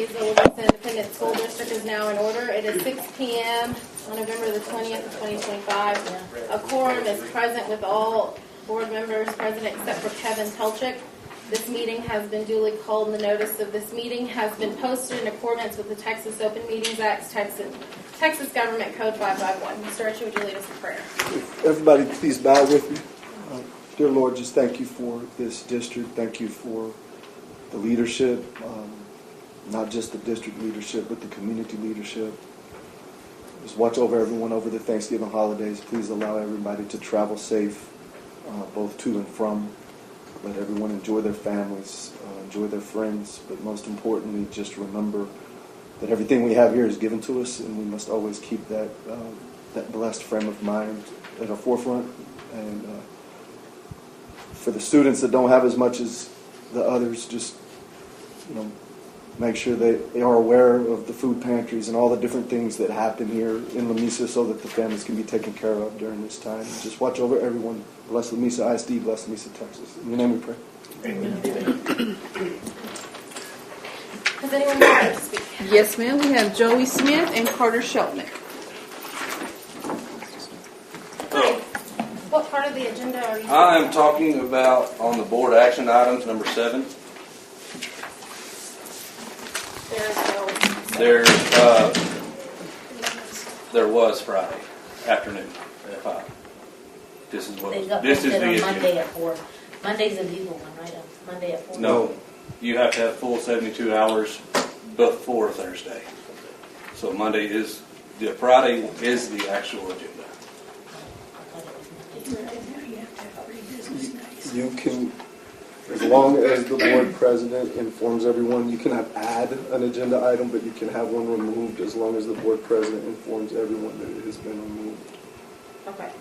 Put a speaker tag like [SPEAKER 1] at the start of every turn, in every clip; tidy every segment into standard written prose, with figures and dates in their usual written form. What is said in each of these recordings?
[SPEAKER 1] Louisa Livingston Independent School District is now in order. It is 6 p.m. on November the 20th of 2025. A quorum is present with all board members present except for Kevin Telchik. This meeting has been duly called and the notice of this meeting has been posted in accordance with the Texas Open Meetings Act, Texas Government Code 551. Mr. Archie, would you lead us in prayer?
[SPEAKER 2] Everybody, please bow with me. Dear Lord, just thank you for this district. Thank you for the leadership, not just the district leadership, but the community leadership. Just watch over everyone over the Thanksgiving holidays. Please allow everybody to travel safe, both to and from. Let everyone enjoy their families, enjoy their friends, but most importantly, just remember that everything we have here is given to us, and we must always keep that blessed frame of mind at our forefront. And for the students that don't have as much as the others, just make sure they are aware of the food pantries and all the different things that happen here in Lamesa so that the families can be taken care of during this time. Just watch over everyone. Bless Lamesa ISD, bless Lamesa, Texas. In your name we pray.
[SPEAKER 1] Amen. Does anyone want to speak?
[SPEAKER 3] Yes, ma'am. We have Joey Smith and Carter Sheltnick.
[SPEAKER 1] Hi. What part of the agenda are you?
[SPEAKER 4] I am talking about on the board action items, number 7. There was Friday afternoon at 5. This is what. This is the issue.
[SPEAKER 5] Monday at 4. Monday's a legal one, right? Monday at 4.
[SPEAKER 4] No, you have to have full 72 hours before Thursday. So Friday is the actual agenda.
[SPEAKER 2] You can, as long as the board president informs everyone, you can add an agenda item, but you can have one removed as long as the board president informs everyone that it has been removed.
[SPEAKER 1] Okay.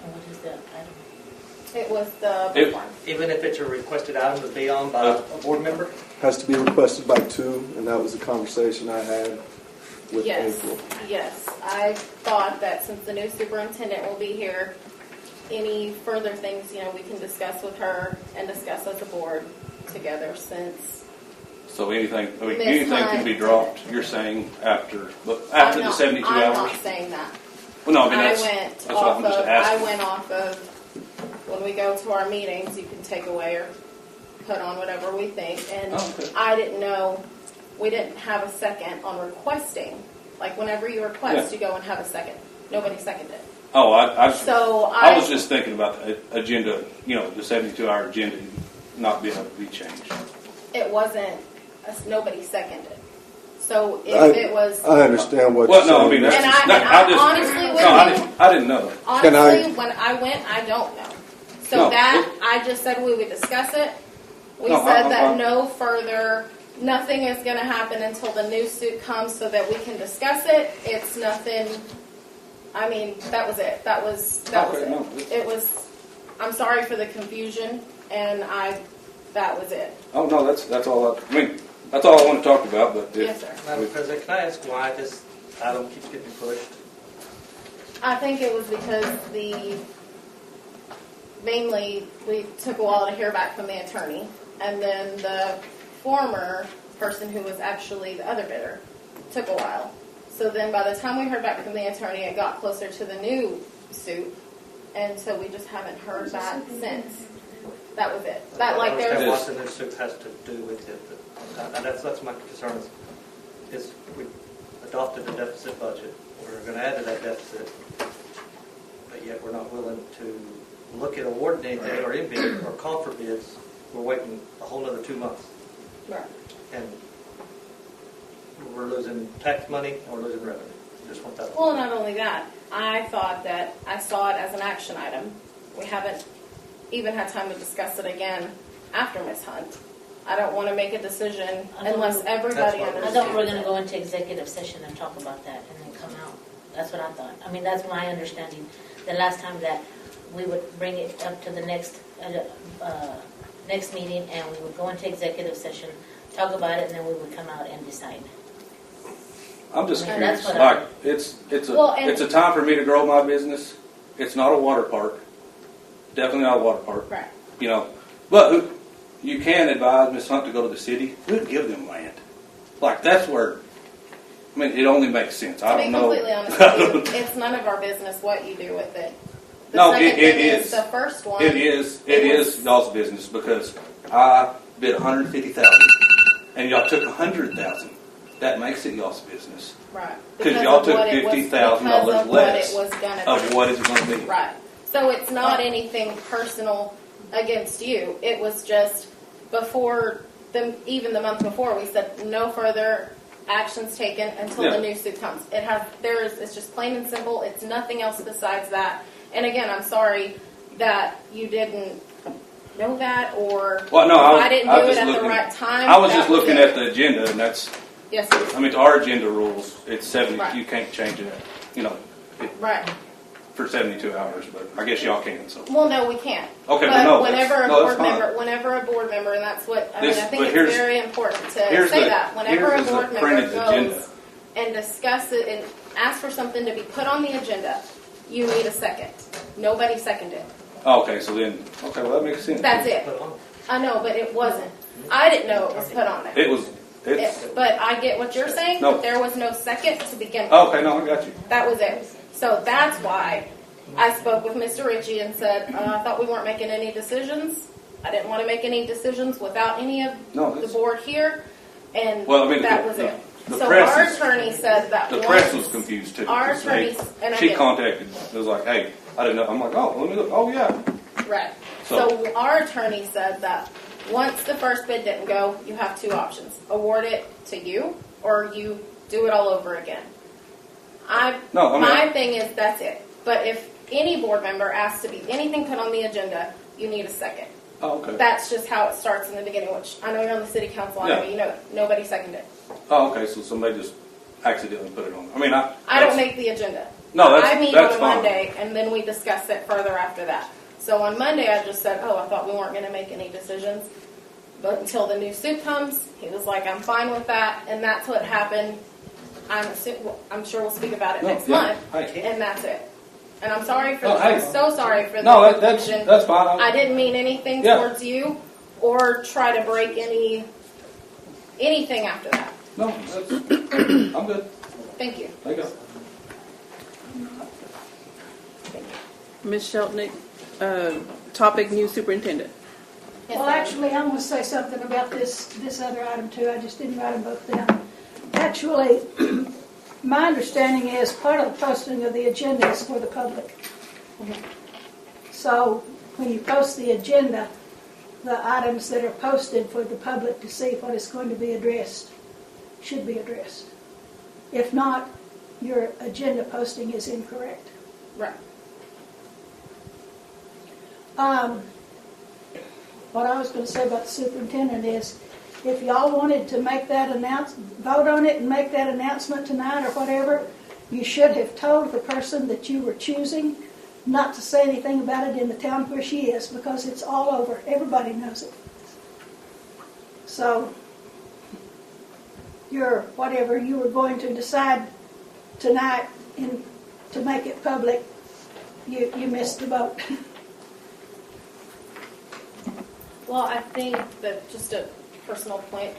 [SPEAKER 5] And what is the item?
[SPEAKER 1] It was the one.
[SPEAKER 6] Even if it's a requested item to be on by a board member?
[SPEAKER 2] Has to be requested by 2, and that was the conversation I had with April.
[SPEAKER 1] Yes. I thought that since the new superintendent will be here, any further things, we can discuss with her and discuss as a board together since.
[SPEAKER 4] So anything can be dropped. You're saying after the 72 hours.
[SPEAKER 1] I'm not saying that.
[SPEAKER 4] Well, no, I mean
[SPEAKER 1] I went off of when we go to our meetings. You can take away or put on whatever we think, and I didn't know we didn't have a second on requesting. Like whenever you request, you go and have a second. Nobody seconded it.
[SPEAKER 4] Oh, I was just thinking about the agenda, the 72-hour agenda not being able to be changed.
[SPEAKER 1] It wasn't, nobody seconded. So if it was...
[SPEAKER 2] I understand what you're saying.
[SPEAKER 4] No, I mean, that's I didn't know.
[SPEAKER 1] Honestly, when I went, I don't know. So I just said we would discuss it. We said that no further, nothing is going to happen until the new suit comes so that we can discuss it. It's nothing... I mean, that was it. That was it.
[SPEAKER 4] No.
[SPEAKER 1] It was. I'm sorry for the confusion, and that was it.
[SPEAKER 4] Oh no, that's all. That's all I want to talk about. But
[SPEAKER 1] yes, sir.
[SPEAKER 6] Madam President, can I ask why this item keeps getting pushed?
[SPEAKER 1] I think it was because mainly we took a while to hear back from the attorney, and then the former person who was actually the other bidder took a while. So then by the time we heard back from the attorney, it got closer to the new suit. And so we just haven't heard back since. That was it.
[SPEAKER 6] I understand what the new suit has to do with it. And that's my concern is we adopted a deficit budget. We're going to add to that deficit. But yet we're not willing to look at awarding anything or in bid or call for bids. We're waiting a whole other 2 months.
[SPEAKER 1] Right.
[SPEAKER 6] And we're losing tax money and we're losing revenue. Just want that.
[SPEAKER 1] Well, not only that, I thought that I saw it as an action item. We haven't even had time to discuss it again after Ms. Hunt. I don't want to make a decision unless everybody understands.
[SPEAKER 5] I thought we were going to go into executive session and talk about that and then come out. That's what I thought. I mean, that's my understanding. The last time that we would bring it up to the next meeting and we would go into executive session, talk about it, and then we would come out and decide.
[SPEAKER 4] I'm just curious. It's a time for me to grow my business. It's not a water park. Definitely not a water park.
[SPEAKER 1] Right.
[SPEAKER 4] But you can advise Ms. Hunt to go to the city. We'd give them land. like that's where, I mean, it only makes sense. I
[SPEAKER 1] To be
[SPEAKER 4] don't know.
[SPEAKER 1] completely honest with you, it's none of our business what you do with it. The
[SPEAKER 4] No,
[SPEAKER 1] second
[SPEAKER 4] it
[SPEAKER 1] thing
[SPEAKER 4] is.
[SPEAKER 1] The first one.
[SPEAKER 4] It is y'all's business because I bid 150,000 and y'all took 100,000. That makes it y'all's business.
[SPEAKER 1] Right.
[SPEAKER 4] Because y'all
[SPEAKER 1] of
[SPEAKER 4] took
[SPEAKER 1] what it was-
[SPEAKER 4] $50,000
[SPEAKER 1] because of
[SPEAKER 4] less
[SPEAKER 1] what it was gonna
[SPEAKER 4] of
[SPEAKER 1] be.
[SPEAKER 4] what it's going to be.
[SPEAKER 1] Right. So it's not anything personal against you. It was just before even the month before we said no further actions taken until
[SPEAKER 4] Yeah.
[SPEAKER 1] the new suit comes. It's just plain and simple. It's nothing else besides that. And again, I'm sorry that you didn't know that or
[SPEAKER 4] Well, no,
[SPEAKER 1] I didn't do it at the right time.
[SPEAKER 4] I was
[SPEAKER 1] that
[SPEAKER 4] just looking
[SPEAKER 1] it.
[SPEAKER 4] at the agenda, and that's.
[SPEAKER 1] Yes, sir.
[SPEAKER 4] I mean, to our agenda rules, it's 70.
[SPEAKER 1] Right.
[SPEAKER 4] You can't change it. You know,
[SPEAKER 1] Right.
[SPEAKER 4] for 72 hours, but I guess y'all can. So.
[SPEAKER 1] Well, no, we can't.
[SPEAKER 4] Okay,
[SPEAKER 1] but
[SPEAKER 4] well, no,
[SPEAKER 1] whenever
[SPEAKER 4] that's-
[SPEAKER 1] a
[SPEAKER 4] no,
[SPEAKER 1] board
[SPEAKER 4] that's fine.
[SPEAKER 1] member, and that's what
[SPEAKER 4] This-
[SPEAKER 1] I think
[SPEAKER 4] but
[SPEAKER 1] it's
[SPEAKER 4] here's-
[SPEAKER 1] very important to
[SPEAKER 4] here's
[SPEAKER 1] say
[SPEAKER 4] the-
[SPEAKER 1] that whenever a
[SPEAKER 4] here's the
[SPEAKER 1] board member
[SPEAKER 4] printed
[SPEAKER 1] goes
[SPEAKER 4] agenda.
[SPEAKER 1] and discuss it and ask for something to be put on the agenda, you need a second. Nobody seconded.
[SPEAKER 4] Oh, okay, so then, okay, well that makes sense.
[SPEAKER 1] That's it.
[SPEAKER 6] Put it on.
[SPEAKER 1] I know, but it wasn't. I didn't know it was put on there.
[SPEAKER 4] It was. It's.
[SPEAKER 1] But I get what you're saying.
[SPEAKER 4] No.
[SPEAKER 1] But there was no second to begin with.
[SPEAKER 4] Oh, okay, no, I got you.
[SPEAKER 1] That was it. So that's why I spoke with Mr. Ritchie and said, I thought we weren't making any decisions. I didn't want to make any decisions without any of
[SPEAKER 4] No,
[SPEAKER 1] the
[SPEAKER 4] that's-
[SPEAKER 1] board here. And
[SPEAKER 4] Well, I mean,
[SPEAKER 1] that
[SPEAKER 4] the-
[SPEAKER 1] was
[SPEAKER 4] the-
[SPEAKER 1] it.
[SPEAKER 4] the
[SPEAKER 1] So
[SPEAKER 4] press
[SPEAKER 1] our
[SPEAKER 4] is-
[SPEAKER 1] attorney said that
[SPEAKER 4] The
[SPEAKER 1] once
[SPEAKER 4] press was confused too.
[SPEAKER 1] our
[SPEAKER 4] 'cause they-
[SPEAKER 1] attorneys, and I
[SPEAKER 4] she
[SPEAKER 1] get it.
[SPEAKER 4] contacted. It was like, hey, I didn't know. I'm like, oh, let me look. Oh yeah.
[SPEAKER 1] Right.
[SPEAKER 4] So-
[SPEAKER 1] So our attorney said that once the first bid didn't go, you have two options. Award it to you or you do it all over again.
[SPEAKER 4] No, I mean,
[SPEAKER 1] My thing is that's it. But if any board member asks to be anything put on the agenda, you need a second.
[SPEAKER 4] Oh, okay.
[SPEAKER 1] That's just how it starts in the beginning, which I know you're on the city council, I know
[SPEAKER 4] Yeah.
[SPEAKER 1] you know that. Nobody seconded.
[SPEAKER 4] Oh, okay. So somebody just accidentally put it on. I mean,
[SPEAKER 1] I don't
[SPEAKER 4] that's-
[SPEAKER 1] make the agenda.
[SPEAKER 4] No, that's
[SPEAKER 1] I meet
[SPEAKER 4] that's
[SPEAKER 1] on
[SPEAKER 4] fine.
[SPEAKER 1] Monday, and then we discuss it further after that. So on Monday, I just said, I thought we weren't going to make any decisions. But until the new suit comes, he was like, I'm fine with that, and that's what happened. I'm sure we'll speak about it
[SPEAKER 4] No,
[SPEAKER 1] next
[SPEAKER 4] yeah.
[SPEAKER 1] month,
[SPEAKER 4] Hey.
[SPEAKER 1] and that's it. And I'm sorry for
[SPEAKER 4] Oh,
[SPEAKER 1] I'm
[SPEAKER 4] hey.
[SPEAKER 1] so sorry for the
[SPEAKER 4] No,
[SPEAKER 1] confusion.
[SPEAKER 4] that's fine.
[SPEAKER 1] I didn't mean anything
[SPEAKER 4] Yeah.
[SPEAKER 1] towards you or try to break anything after that.
[SPEAKER 4] No, that's, I'm good.
[SPEAKER 1] Thank you.
[SPEAKER 4] Thank you.
[SPEAKER 3] Ms. Sheltnick, topic new superintendent.
[SPEAKER 1] Yes,
[SPEAKER 7] Well,
[SPEAKER 1] ma'am.
[SPEAKER 7] actually, I'm going to say something about this other item too. I just didn't write them both down. Actually, my understanding is part of the posting of the agenda is for the public. So when you post the agenda, the items that are posted for the public to see what is going to be addressed should be addressed. If not, your agenda posting is incorrect.
[SPEAKER 1] Right.
[SPEAKER 7] What I was going to say about the superintendent is, if y'all wanted to make that vote on it and make that announcement tonight or whatever, you should have told the person that you were choosing not to say anything about it in the town where she is, because it's all over. Everybody knows it. So, whatever you were going to decide tonight to make it public, you missed the boat.
[SPEAKER 1] Well, I think that just a personal point,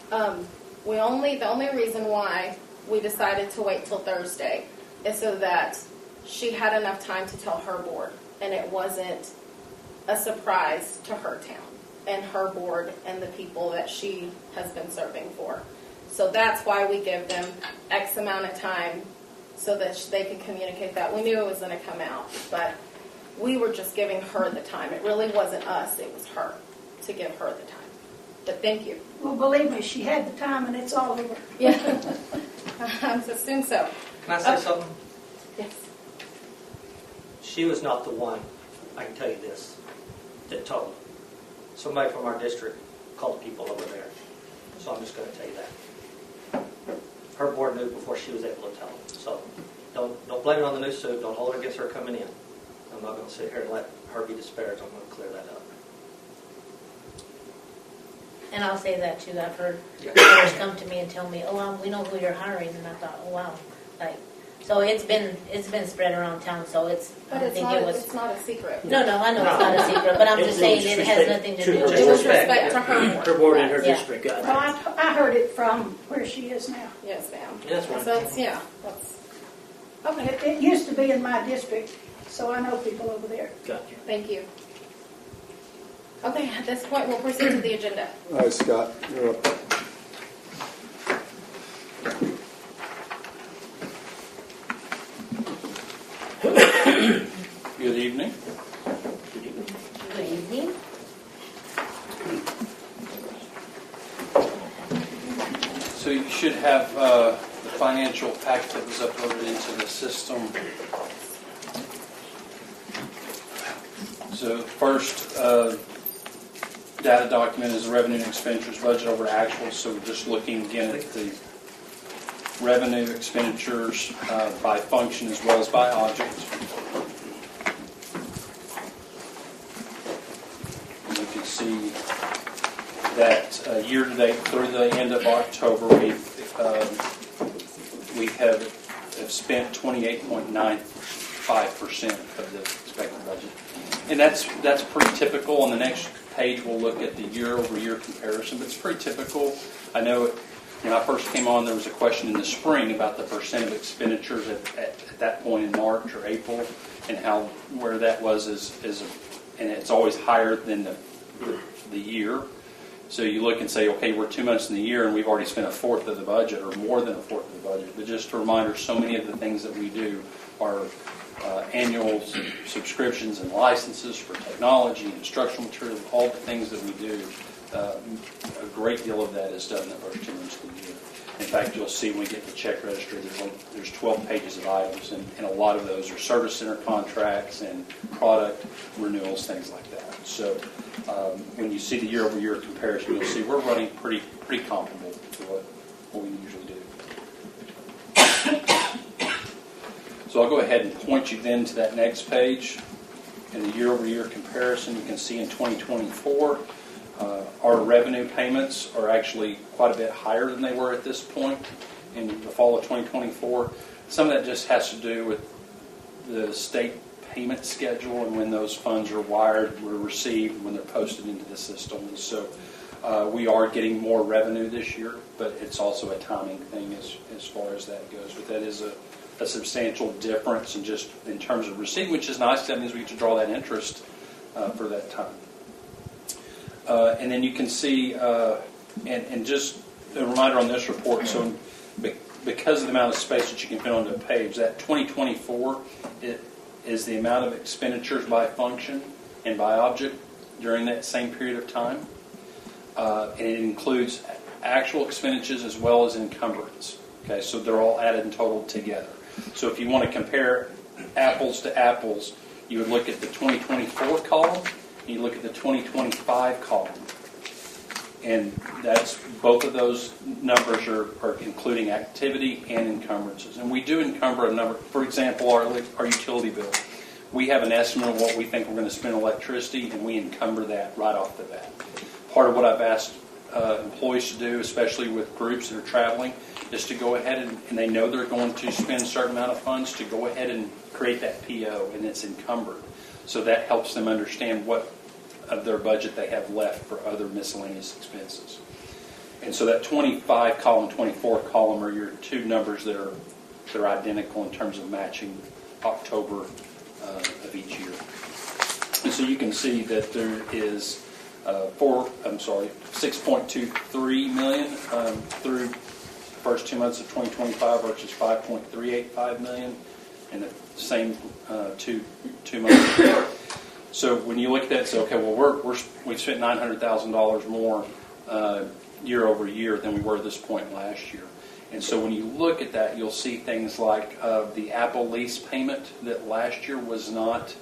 [SPEAKER 1] the only reason why we decided to wait till Thursday is so that she had enough time to tell her board, and it wasn't a surprise to her town and her board and the people that she has been serving for. So that's why we give them X amount of time so that they could communicate that. We knew it was going to come out, but we were just giving her the time. It really wasn't us, it was her, to give her the time. But thank you.
[SPEAKER 7] Well, believe me, she had the time and it's all over.
[SPEAKER 1] Yeah. I assume so.
[SPEAKER 6] Can I say something?
[SPEAKER 1] Yes.
[SPEAKER 6] She was not the one, I can tell you this, that told. Somebody from our district called people over there. So I'm just going to tell you that. Her board knew before she was able to tell them. So don't blame it on the new suit. Don't hold it against her coming in. I'm not going to sit here and let her be disparaged. I'm going to clear that up.
[SPEAKER 5] And I'll say that too. I've heard
[SPEAKER 6] Yeah.
[SPEAKER 5] others come to me and tell me, we know who you're hiring. And I thought, oh, wow. Like, So it's been spread around town, so I
[SPEAKER 1] But
[SPEAKER 5] don't
[SPEAKER 1] it's
[SPEAKER 5] think
[SPEAKER 1] not,
[SPEAKER 5] it was.
[SPEAKER 1] it's not a secret.
[SPEAKER 5] No, I know it's not a secret, but I'm just saying it has nothing to do
[SPEAKER 1] It was
[SPEAKER 5] with
[SPEAKER 1] respect to her board.
[SPEAKER 8] Her board and her
[SPEAKER 5] Yeah.
[SPEAKER 8] district, got it.
[SPEAKER 7] Well, I heard it from where she is now.
[SPEAKER 1] Yes, ma'am.
[SPEAKER 8] That's right.
[SPEAKER 1] So it's, yeah, that's, okay,
[SPEAKER 7] It used to be in my district, so I know people over there.
[SPEAKER 8] Gotcha.
[SPEAKER 1] thank you. Okay, at this point, we'll proceed to the agenda.
[SPEAKER 2] All right, Scott, you're up.
[SPEAKER 4] Good evening.
[SPEAKER 5] Good evening.
[SPEAKER 4] So you should have the financial packet that was uploaded into the system. So the first data document is the revenue and expenditures budget over actual. So we're just looking again at the revenue expenditures by function as well as by object. And you can see that year-to-date through the end of October, we have spent 28.95% of the expected budget. And that's pretty typical. On the next page, we'll look at the year-over-year comparison, but it's pretty typical. I know when I first came on, there was a question in the spring about the percent of expenditures at that point in March or April, and where that was and it's always higher than the year. So you look and say, okay, we're 2 months in the year and we've already spent a fourth of the budget or more than a fourth of the budget. But just a reminder, so many of the things that we do are annual subscriptions and licenses for technology and instructional materials, all the things that we do. A great deal of that is done in the first 2 months of the year. In fact, you'll see when we get the check registry, there's 12 pages of items, and a lot of those are service center contracts and product renewals, things like that. So when you see the year-over-year comparison, you'll see we're running pretty comparable to what we usually do. So I'll go ahead and point you then to that next page. In the year-over-year comparison, you can see in 2024, our revenue payments are actually quite a bit higher than they were at this point in the fall of 2024. Some of that just has to do with the state payment schedule and when those funds are wired, were received, when they're posted into the system. And so we are getting more revenue this year, but it's also a timing thing as far as that goes. But that is a substantial difference in just in terms of receiving, which is nice. That means we get to draw that interest for that time. And then you can see, and just a reminder on this report, so because of the amount of space that you can fit on the page, that 2024 is the amount of expenditures by function and by object during that same period of time. And it includes actual expenditures as well as encumbrance. Okay, so they're all added and totaled together. So if you want to compare apples to apples, you would look at the 2024 column, and you look at the 2025 column. And that's both of those numbers are including activity and encumbrances. And we do encumber a number. For example, our utility bill. We have an estimate of what we think we're going to spend on electricity, and we encumber that right off the bat. Part of what I've asked employees to do, especially with groups that are traveling, is to go ahead and they know they're going to spend a certain amount of funds, to go ahead and create that PO, and it's encumbered. So that helps them understand what of their budget they have left for other miscellaneous expenses. And so that 25 column, 24 column are your two numbers that are identical in terms of matching October of each year. And so you can see that there is 6.23 million through the first 2 months of 2025 versus 5.385 million in the same two months before. So when you look at that and say, okay, well, we've spent $900,000 more year over year than we were at this point last year. And so when you look at that, you'll see things like the Apple lease payment that last year was not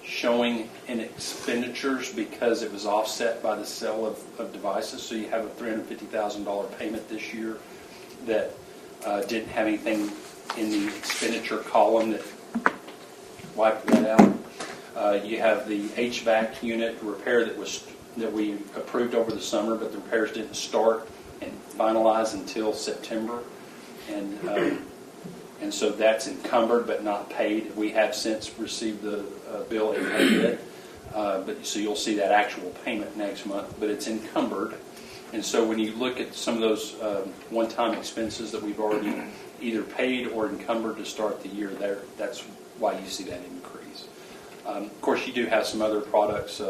[SPEAKER 4] showing in expenditures because it was offset by the sale of devices. So you have a $350,000 payment this year that didn't have anything in the expenditure column that wiped that out. You have the HVAC unit repair that we approved over the summer, but the repairs didn't start and finalize until September. And And so that's encumbered but not paid. We have since received the bill and paid it. So you'll see that actual payment next month, but it's encumbered. And so when you look at some of those one-time expenses that we've already either paid or encumbered to start the year, that's why you see that increase. Of course, you do have some other products,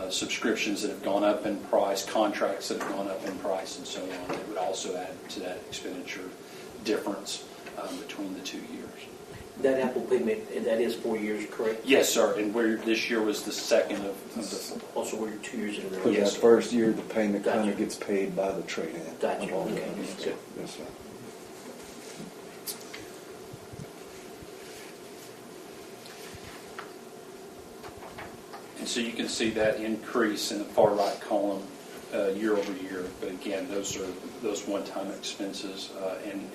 [SPEAKER 4] subscriptions that have gone up in price, contracts that have gone up in price, and so on. That would also add to that expenditure difference between the 2 years.
[SPEAKER 8] That Apple payment, that is 4 years, correct?
[SPEAKER 4] Yes, sir. And this year was the second of the.
[SPEAKER 8] Also, we're 2 years in a row.
[SPEAKER 2] For
[SPEAKER 4] Yes,
[SPEAKER 2] that
[SPEAKER 4] sir.
[SPEAKER 2] first year, the payment kind
[SPEAKER 8] Gotcha.
[SPEAKER 2] of gets paid by the trade-in.
[SPEAKER 8] Gotcha.
[SPEAKER 2] of all the
[SPEAKER 8] Okay.
[SPEAKER 2] companies.
[SPEAKER 8] Good.
[SPEAKER 2] Yes, sir.
[SPEAKER 4] And so you can see that increase in the far right column year over year. But again, those are those one-time expenses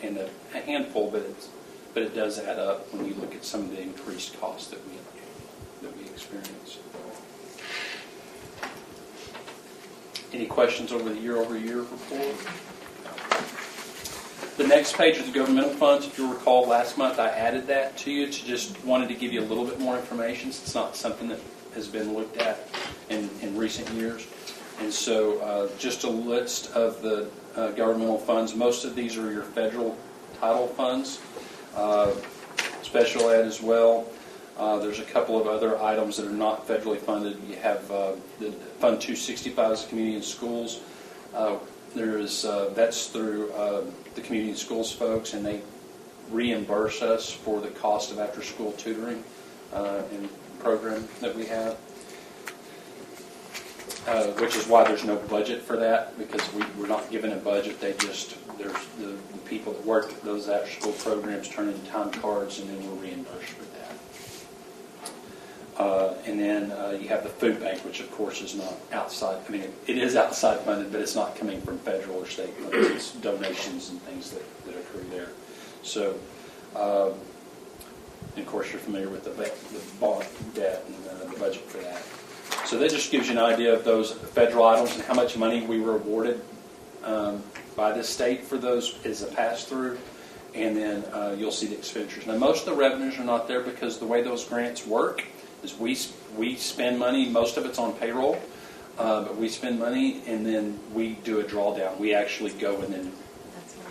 [SPEAKER 4] and a handful, but it does add up when you look at some of the increased costs that we experience. Any questions over the year-over-year report? The next page is the governmental funds. If you'll recall, last month I added that to you to just wanted to give you a little bit more information. It's not something that has been looked at in recent years. And so just a list of the governmental funds. Most of these are your federal title funds, special ed as well. There's a couple of other items that are not federally funded. You have the Fund 265 is community and schools. That's through the community and schools folks, and they reimburse us for the cost of after-school tutoring and program that we have, which is why there's no budget for that, because we're not given a budget. There's the people that work those after-school programs turn in time cards, and then we're reimbursed for that. And then you have the food bank, which of course is not outside. I mean, it is outside funded, but it's not coming from federal or state funds. It's donations and things that occur there. So, and of course, you're familiar with the bond debt and the budget for that. So that just gives you an idea of those federal items and how much money we were awarded by the state for those as a pass-through. And then you'll see the expenditures. Now, most of the revenues are not there because the way those grants work is we spend money. Most of it's on payroll, but we spend money and then we do a drawdown. We actually go and then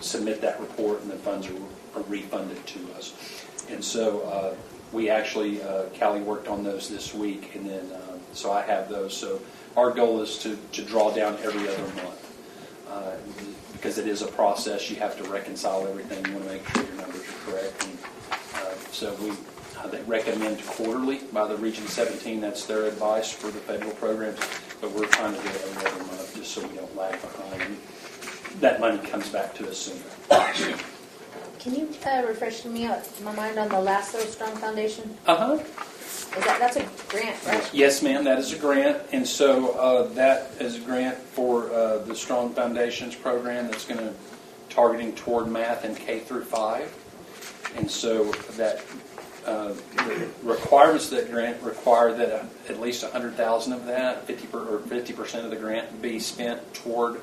[SPEAKER 4] submit that report, and the funds are refunded to us. And so we actually, Callie worked on those this week, and then so I have those. So our goal is to draw down every other month because it is a process. You have to reconcile everything. You want to make sure your numbers are correct. And, so they recommend quarterly by the Region 17. That's their advice for the federal programs. But we're trying to do it every other month just so we don't lag behind. And that money comes back to us sooner.
[SPEAKER 5] Can you refresh my mind on the Lasso Strong Foundation?
[SPEAKER 4] Uh-huh.
[SPEAKER 5] That's a grant, right?
[SPEAKER 4] Yes, ma'am, that is a grant. And so that is a grant for the Strong Foundations program that's going to targeting toward math and K through 5. And so that the requirements of that grant require that at least $100,000 of that, 50% of the grant, be spent toward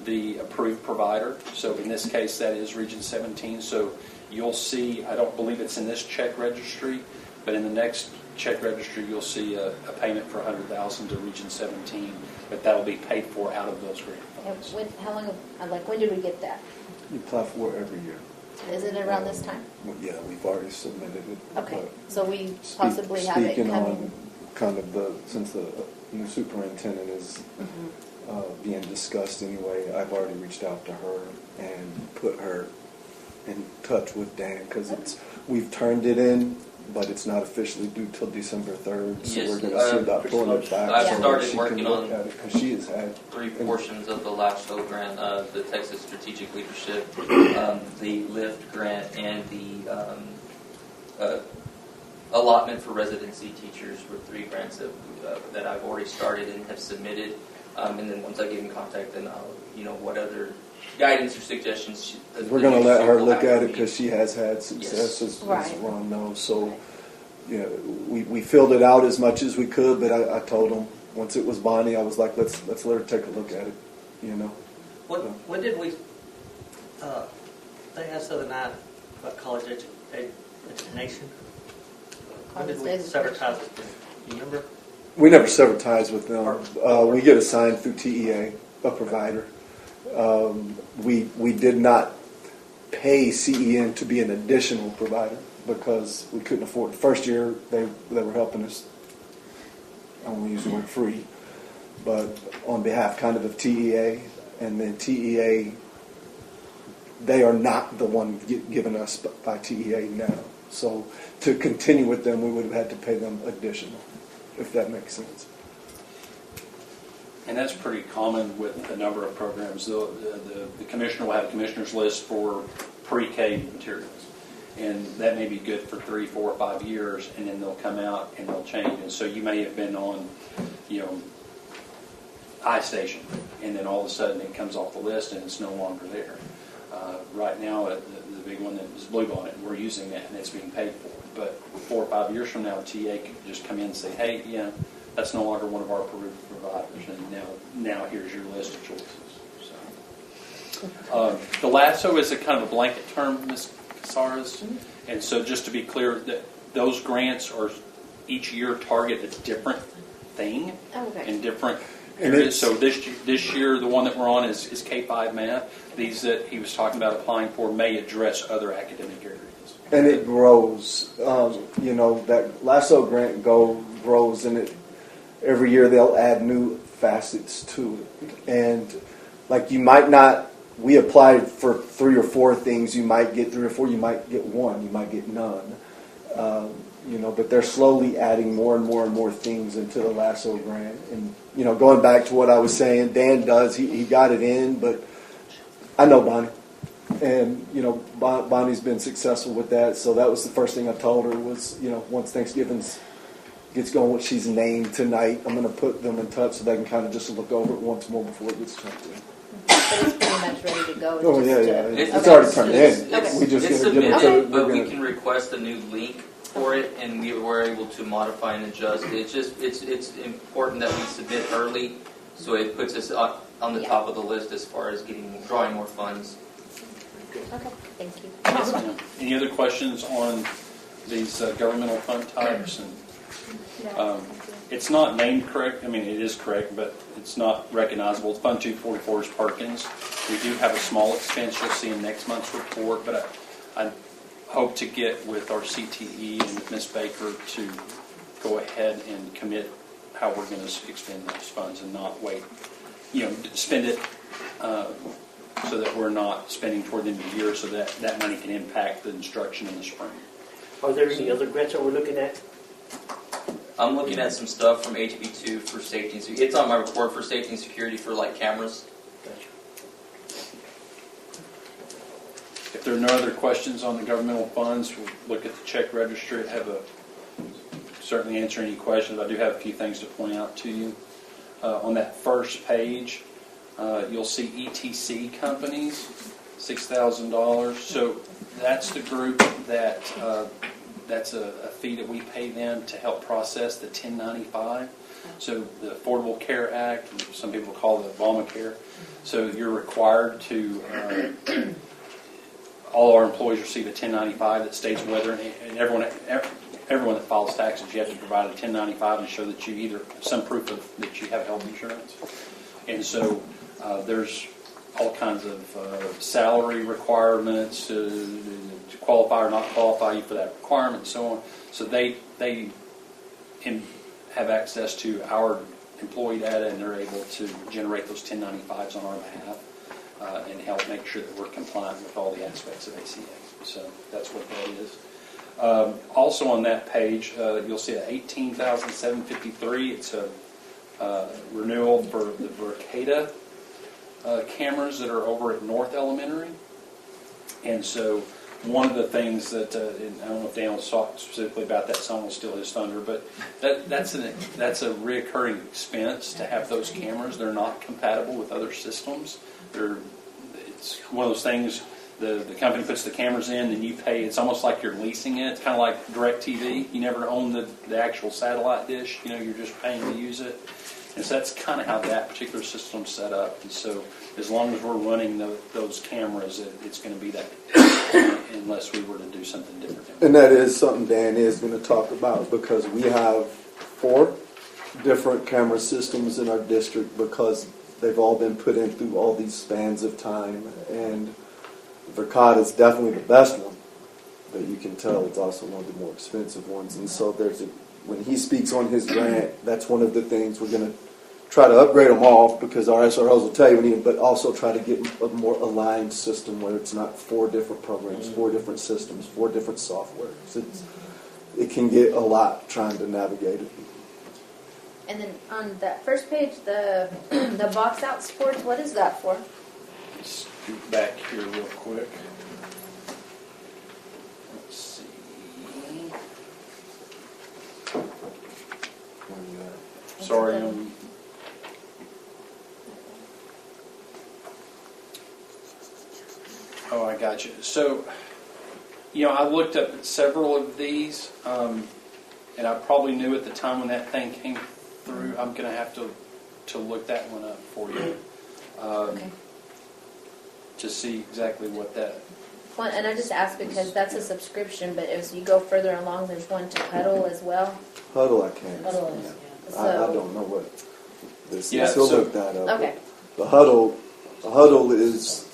[SPEAKER 4] the approved provider. So in this case, that is Region 17. So you'll see, I don't believe it's in this check registry, but in the next check registry, you'll see a payment for $100,000 to Region 17, but that'll be paid for out of those grant funds.
[SPEAKER 5] When did we get that?
[SPEAKER 2] You apply for it every year.
[SPEAKER 5] Is it around this time?
[SPEAKER 2] Well, yeah, we've already submitted it.
[SPEAKER 5] Okay,
[SPEAKER 2] but
[SPEAKER 5] so we possibly have it
[SPEAKER 2] Speaking
[SPEAKER 5] coming.
[SPEAKER 2] on kind of since the new superintendent is being discussed anyway, I've already reached out to her and put her in touch with Dan because we've turned it in, but it's not officially due till December 3rd. So
[SPEAKER 9] Yes,
[SPEAKER 2] we're going to send out pulling it back.
[SPEAKER 9] I've
[SPEAKER 2] so
[SPEAKER 9] started
[SPEAKER 2] she can
[SPEAKER 9] working
[SPEAKER 2] look
[SPEAKER 9] on
[SPEAKER 2] at it because she has had
[SPEAKER 9] 3 portions of the LASSO grant, the Texas Strategic Leadership, the LIFT grant, and the allotment for residency teachers were 3 grants that I've already started and have submitted. And then once I get in contact, then I'll, what other guidance or suggestions.
[SPEAKER 2] We're going to let her look at it because she has had success,
[SPEAKER 9] Yes.
[SPEAKER 2] as
[SPEAKER 5] Right.
[SPEAKER 2] Ron knows. So, we filled it out as much as we could, but I told him once it was Bonnie, I was like, let's let her take a look at it.
[SPEAKER 6] What did we, they asked the other night, about college education. When did we
[SPEAKER 1] College
[SPEAKER 6] sever
[SPEAKER 1] education.
[SPEAKER 6] ties with them? You remember?
[SPEAKER 2] We never sever ties with them. We get assigned through TEA, a provider. We did not pay CEN to be an additional provider because we couldn't afford. The first year they were helping us. I don't want to use the word free, but on behalf kind of TEA, and then TEA, they are not the one given us by TEA now. So to continue with them, we would have had to pay them additional, if that makes sense.
[SPEAKER 4] And that's pretty common with a number of programs. The commissioner will have a commissioner's list for pre-K materials. And that may be good for 3, 4, 5 years, and then they'll come out and they'll change. And so you may have been on, iStation, and then all of a sudden it comes off the list and it's no longer there. Right now, the big one that is Bluebonnet, and we're using that and it's being paid for. But 4 or 5 years from now, TA could just come in and say, hey, that's no longer one of our approved providers, and now here's your list of choices. So, the LASSO is a kind of a blanket term, Ms. Casares, and so just to be clear, that those grants are each year target a different thing in different areas. So this year, the one that we're on is K-5 math. These that he was talking about applying for may address other academic areas.
[SPEAKER 2] And it grows. That LASSO grant grows, and every year they'll add new facets to it. And like you might not, we applied for 3 or 4 things. You might get 3 or 4. You might get 1. You might get none. But they're slowly adding more and more and more things into the LASSO grant. And going back to what I was saying, Dan does. He got it in, but I know Bonnie. And, Bonnie's been successful with that. So that was the first thing I told her was, once Thanksgiving gets going, what she's named tonight, I'm going to put them in touch so they can kind of just look over it once more before it gets checked in.
[SPEAKER 1] But it's pretty much ready to go.
[SPEAKER 2] Oh, yeah. It's
[SPEAKER 1] okay.
[SPEAKER 2] already turned in.
[SPEAKER 1] Okay.
[SPEAKER 2] We just
[SPEAKER 9] It's
[SPEAKER 2] got to get
[SPEAKER 9] submitted,
[SPEAKER 2] it.
[SPEAKER 9] but we can request a new link for it, and we were able to modify and adjust. It's important that we submit early, so it puts us on the top of the list as far as drawing more funds.
[SPEAKER 1] Okay, thank you.
[SPEAKER 4] Yes, ma'am. Any other questions on these governmental fund types? And it's not named correct. I mean, it is correct, but it's not recognizable. Fund 244 is Perkins. We do have a small expense you'll see in next month's report, but I hope to get with our CTE and with Ms. Baker to go ahead and commit how we're going to expend those funds and not wait, spend it so that we're not spending toward the end of the year so that money can impact the instruction in the spring.
[SPEAKER 8] Are there any other grants that we're looking at?
[SPEAKER 9] I'm looking at some stuff from HB2 for safety and security. It's on my report for safety and security for cameras.
[SPEAKER 8] Gotcha.
[SPEAKER 4] If there are no other questions on the governmental funds, we'll look at the check register. Certainly answer any questions. I do have a few things to point out to you. On that first page, you'll see ETC companies, $6,000. So that's the group that that's a fee that we pay them to help process the 1095. So the Affordable Care Act, some people call it Obamacare. So you're required to, all our employees receive a 1095 that states whether, and everyone that files taxes, you have to provide a 1095 and show that you either, some proof of that you have health insurance. And so there's all kinds of salary requirements to qualify or not qualify you for that requirement and so on. So they have access to our employee data, and they're able to generate those 1095s on our behalf and help make sure that we're compliant with all the aspects of ACA. So that's what that is. Also on that page, you'll see at $18,753. It's a renewal for the Vercata cameras that are over at North Elementary. And so one of the things that, and I don't know if Dan will talk specifically about that, someone will steal his thunder, but that's a reoccurring expense to have those cameras. They're not compatible with other systems. It's one of those things, the company puts the cameras in and you pay. It's almost like you're leasing it. It's kind of like DirecTV. You never own the actual satellite dish. You're just paying to use it. And so that's kind of how that particular system's set up. And so as long as we're running those cameras, it's going to be that, unless we were to do something different.
[SPEAKER 2] And that is something Dan is going to talk about, because we have 4 different camera systems in our district because they've all been put in through all these spans of time. And Vercad is definitely the best one, but you can tell it's also one of the more expensive ones. And so when he speaks on his grant, that's one of the things we're going to try to upgrade them all, because our SROs will tell you we need, but also try to get a more aligned system where it's not 4 different programs, 4 different systems, 4 different softwares. It can get a lot trying to navigate it.
[SPEAKER 10] And then on that first page, the the box out sports, what is that for?
[SPEAKER 4] Scoot back here real quick. Let's see. Sorry, oh, I got you. So, I looked up at several of these, and I probably knew at the time when that thing came through. I'm going to have to look that one up for you.
[SPEAKER 10] Okay.
[SPEAKER 4] To see exactly what that.
[SPEAKER 10] Well, and I just asked because that's a subscription, but as you go further along, there's one to Huddle as well.
[SPEAKER 2] Huddle, I can't.
[SPEAKER 5] Huddle is,
[SPEAKER 10] So,
[SPEAKER 2] I don't know what this
[SPEAKER 4] Yeah,
[SPEAKER 2] is. He'll
[SPEAKER 4] so-
[SPEAKER 2] look that up.
[SPEAKER 10] Okay,
[SPEAKER 2] The Huddle is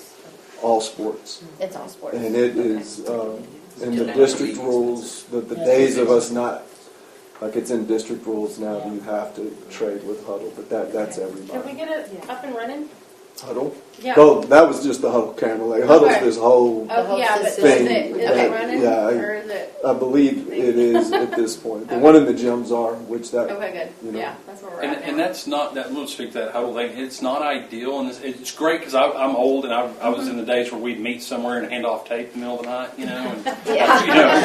[SPEAKER 2] all sports.
[SPEAKER 10] it's all sports.
[SPEAKER 2] And it is, in the district rules, the days of us not, like it's in district rules now, you have to trade with Huddle, but that's
[SPEAKER 1] Can we
[SPEAKER 2] everybody.
[SPEAKER 1] get it up and running?
[SPEAKER 2] Huddle?
[SPEAKER 1] Yeah.
[SPEAKER 2] No, that was just the Huddle camera. Like Huddle's
[SPEAKER 1] Okay.
[SPEAKER 2] this whole,
[SPEAKER 1] Oh, yeah, but is
[SPEAKER 2] Thing
[SPEAKER 1] it
[SPEAKER 2] that-
[SPEAKER 1] running?
[SPEAKER 2] yeah,
[SPEAKER 1] Or is it?
[SPEAKER 2] I believe it is at this point. The one in the gyms are, which that,
[SPEAKER 1] Okay, good.
[SPEAKER 2] you know.
[SPEAKER 1] Yeah, that's where we're
[SPEAKER 4] And,
[SPEAKER 1] at
[SPEAKER 4] and
[SPEAKER 1] now.
[SPEAKER 4] that's not that. We'll speak to that Huddle thing. It's not ideal, and it's great because I'm old, and I was in the days where we'd meet somewhere and hand off tape in the middle of the night, And,
[SPEAKER 10] Yeah.
[SPEAKER 4] it's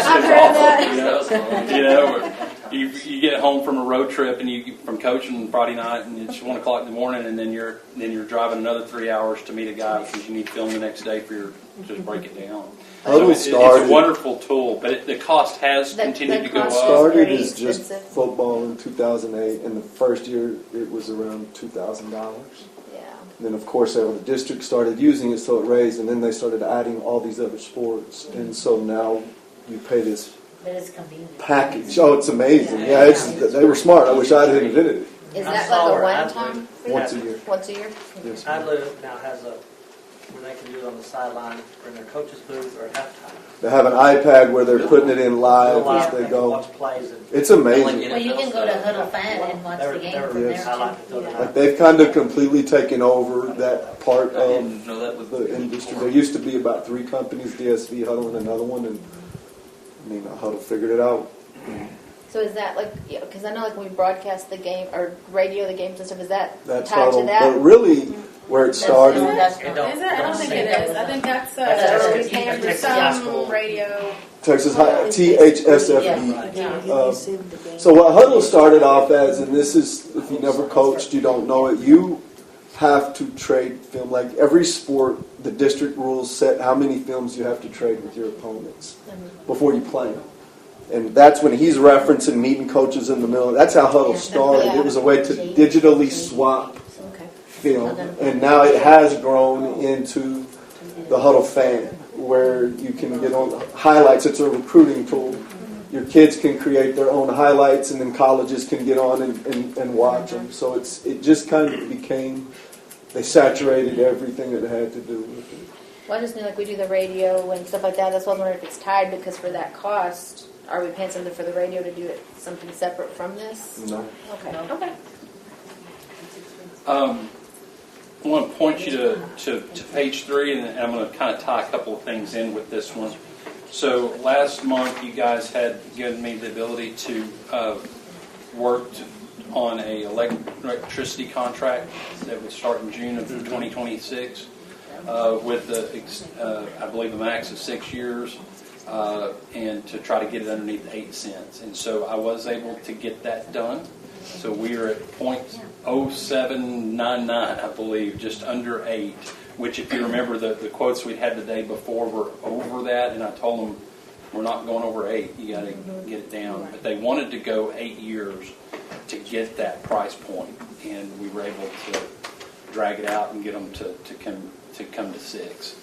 [SPEAKER 10] I've heard
[SPEAKER 4] awful,
[SPEAKER 10] that.
[SPEAKER 4] You get home from a road trip and from coaching Friday night, and it's 1 o'clock in the morning, and then you're driving another 3 hours to meet a guy because you need film the next day for your just break it down.
[SPEAKER 2] Huddle
[SPEAKER 4] it's a
[SPEAKER 2] started-
[SPEAKER 4] wonderful tool, but the cost has
[SPEAKER 10] The-
[SPEAKER 4] continued
[SPEAKER 10] the
[SPEAKER 4] to go
[SPEAKER 10] cost
[SPEAKER 4] up.
[SPEAKER 2] started
[SPEAKER 10] very
[SPEAKER 2] as just
[SPEAKER 10] expensive.
[SPEAKER 2] football in 2008, and the first year it was around $2,000.
[SPEAKER 10] Yeah.
[SPEAKER 2] Then, of course, the district started using it, so it raised, and then they started adding all these other sports. And so now you pay this
[SPEAKER 5] but it's convenient.
[SPEAKER 2] package. Oh, it's amazing. Yeah, they were smart. I wish I had invented it.
[SPEAKER 10] Is
[SPEAKER 6] I
[SPEAKER 10] that
[SPEAKER 6] saw
[SPEAKER 10] like a
[SPEAKER 6] where
[SPEAKER 10] one-time fee?
[SPEAKER 2] Once a year.
[SPEAKER 10] Once a year?
[SPEAKER 2] Yes.
[SPEAKER 6] Adler now has where they can do it on the sideline or in their coach's booth or at halftime.
[SPEAKER 2] They have an iPad where they're putting it in live
[SPEAKER 6] Live,
[SPEAKER 2] as they
[SPEAKER 6] can
[SPEAKER 2] go.
[SPEAKER 6] watch plays and
[SPEAKER 2] It's amazing.
[SPEAKER 5] Well, you can go to Huddle Fan and watch the game from there.
[SPEAKER 2] Yes.
[SPEAKER 5] too.
[SPEAKER 2] Like they've kind of completely taken over that part
[SPEAKER 9] I
[SPEAKER 2] of
[SPEAKER 9] didn't know that was
[SPEAKER 2] the industry. There used to be about 3 companies, DSV, Huddle, and another one, and Huddle figured it out.
[SPEAKER 10] So is that like, because I know like when we broadcast the game or radio the games and stuff, is that
[SPEAKER 2] That's
[SPEAKER 10] tied
[SPEAKER 2] Huddle.
[SPEAKER 10] to that?
[SPEAKER 2] But really, where it started,
[SPEAKER 5] That's
[SPEAKER 1] Is it? I don't think it is. I think that's
[SPEAKER 6] That's
[SPEAKER 1] early
[SPEAKER 6] Texas
[SPEAKER 1] camp or
[SPEAKER 6] High
[SPEAKER 1] some
[SPEAKER 6] School.
[SPEAKER 1] radio.
[SPEAKER 2] Texas High, THSFB.
[SPEAKER 6] Right.
[SPEAKER 2] So what Huddle started off as, and this is, if you never coached, you don't know it, you have to trade film. Like every sport, the district rules set how many films you have to trade with your opponents before you play them. And that's when he's referencing meeting coaches in the middle. That's how Huddle started. It was a way to digitally swap
[SPEAKER 10] Okay.
[SPEAKER 2] film. And now it has grown into the Huddle Fan, where you can get on highlights. It's a recruiting tool. Your kids can create their own highlights, and then colleges can get on and watch them. So it just kind of became, they saturated everything that it had to do with it.
[SPEAKER 10] Well, I just knew like we do the radio and stuff like that. That's why I was wondering if it's tied, because for that cost, are we paying something for the radio to do it something separate from this?
[SPEAKER 2] No.
[SPEAKER 10] Okay. Okay.
[SPEAKER 4] I want to point you to page 3, and I'm going to kind of tie a couple of things in with this one. So last month, you guys had given me the ability to work on a electricity contract that would start in June of 2026 with, I believe, a max of 6 years. And to try to get it underneath 8 cents. And so I was able to get that done. So we are at 0.0799, I believe, just under 8, which if you remember the quotes we had the day before were over that. And I told them we're not going over 8. You got to get it down. But they wanted to go 8 years to get that price point, and we were able to drag it out and get them to come to 6.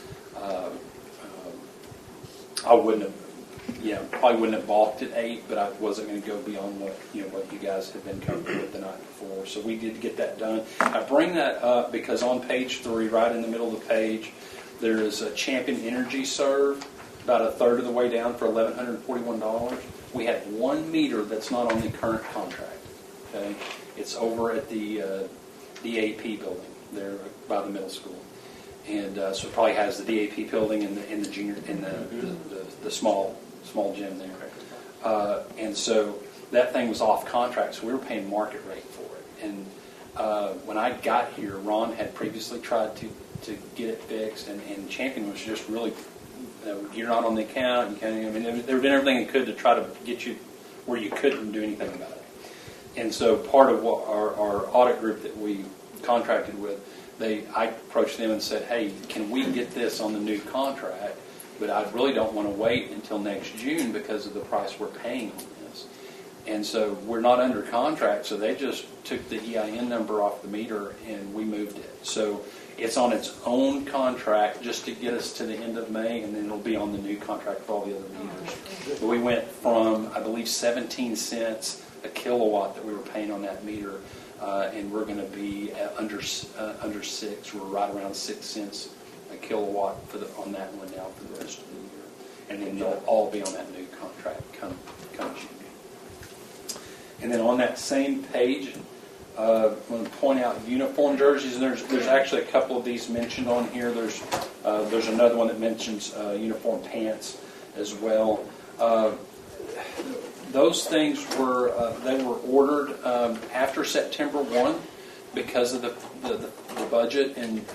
[SPEAKER 4] I wouldn't have, probably wouldn't have balked at 8, but I wasn't going to go beyond what you guys had been comfortable with the night before. So we did get that done. I bring that up because on page 3, right in the middle of the page, there is a Champion Energy Serve, about a third of the way down for $1,141. We have 1 meter that's not on the current contract. Okay, it's over at the DAP building there by the middle school, and so it probably has the DAP building and the junior and the small gym there, and so that thing was off contract, so we were paying market rate for it. And when I got here, Ron had previously tried to get it fixed, and Champion was just really, you're not on the account. You can't. I mean, they were doing everything they could to try to get you where you couldn't do anything about it. And so part of what our audit group that we contracted with, I approached them and said, hey, can we get this on the new contract? But I really don't want to wait until next June because of the price we're paying on this. And so we're not under contract, so they just took the EIN number off the meter and we moved it. So it's on its own contract just to get us to the end of May, and then it'll be on the new contract for all the other meters. But we went from, I believe, 17 cents a kilowatt that we were paying on that meter, and we're going to be under 6. We're right around 6 cents a kilowatt on that one now for the rest of the year, and then they'll all be on that new contract come June. And then on that same page, I'm going to point out uniform jerseys, and there's actually a couple of these mentioned on here. There's another one that mentions uniform pants as well. Those things were ordered after September 1 because of the budget and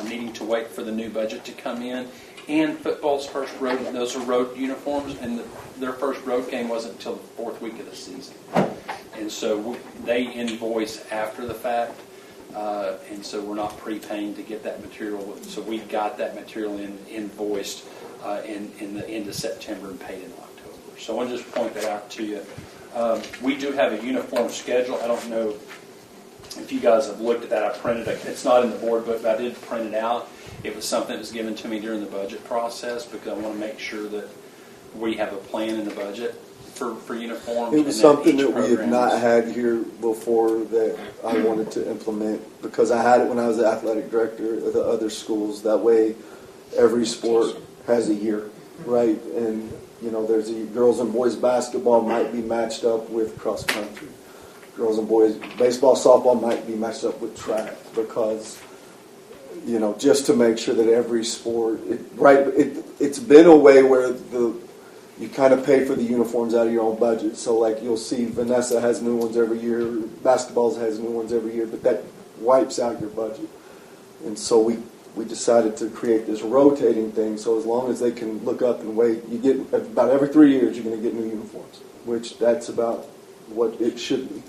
[SPEAKER 4] needing to wait for the new budget to come in. And football's first road, those are road uniforms, and their first road game wasn't until the 4th week of the season. And so they invoice after the fact, and so we're not prepaying to get that material. So we got that material invoiced in the end of September and paid in October. So I want to just point that out to you. We do have a uniform schedule. I don't know if you guys have looked at that. I printed it. It's not in the board book, but I did print it out. It was something that was given to me during the budget process because I want to make sure that we have a plan in the budget for uniforms.
[SPEAKER 2] It was something that we had not had here before that I wanted to implement because I had it when I was the athletic director of the other schools. That way, every sport has a year, right? And there's girls and boys basketball might be matched up with cross country. Girls and boys baseball, softball might be matched up with track because just to make sure that every sport, it's been a way where you kind of pay for the uniforms out of your own budget. So like you'll see Vanessa has new ones every year, basketballs has new ones every year, but that wipes out your budget. And so we decided to create this rotating thing. So as long as they can look up and wait, you get about every 3 years you're going to get new uniforms, which that's about what it should be.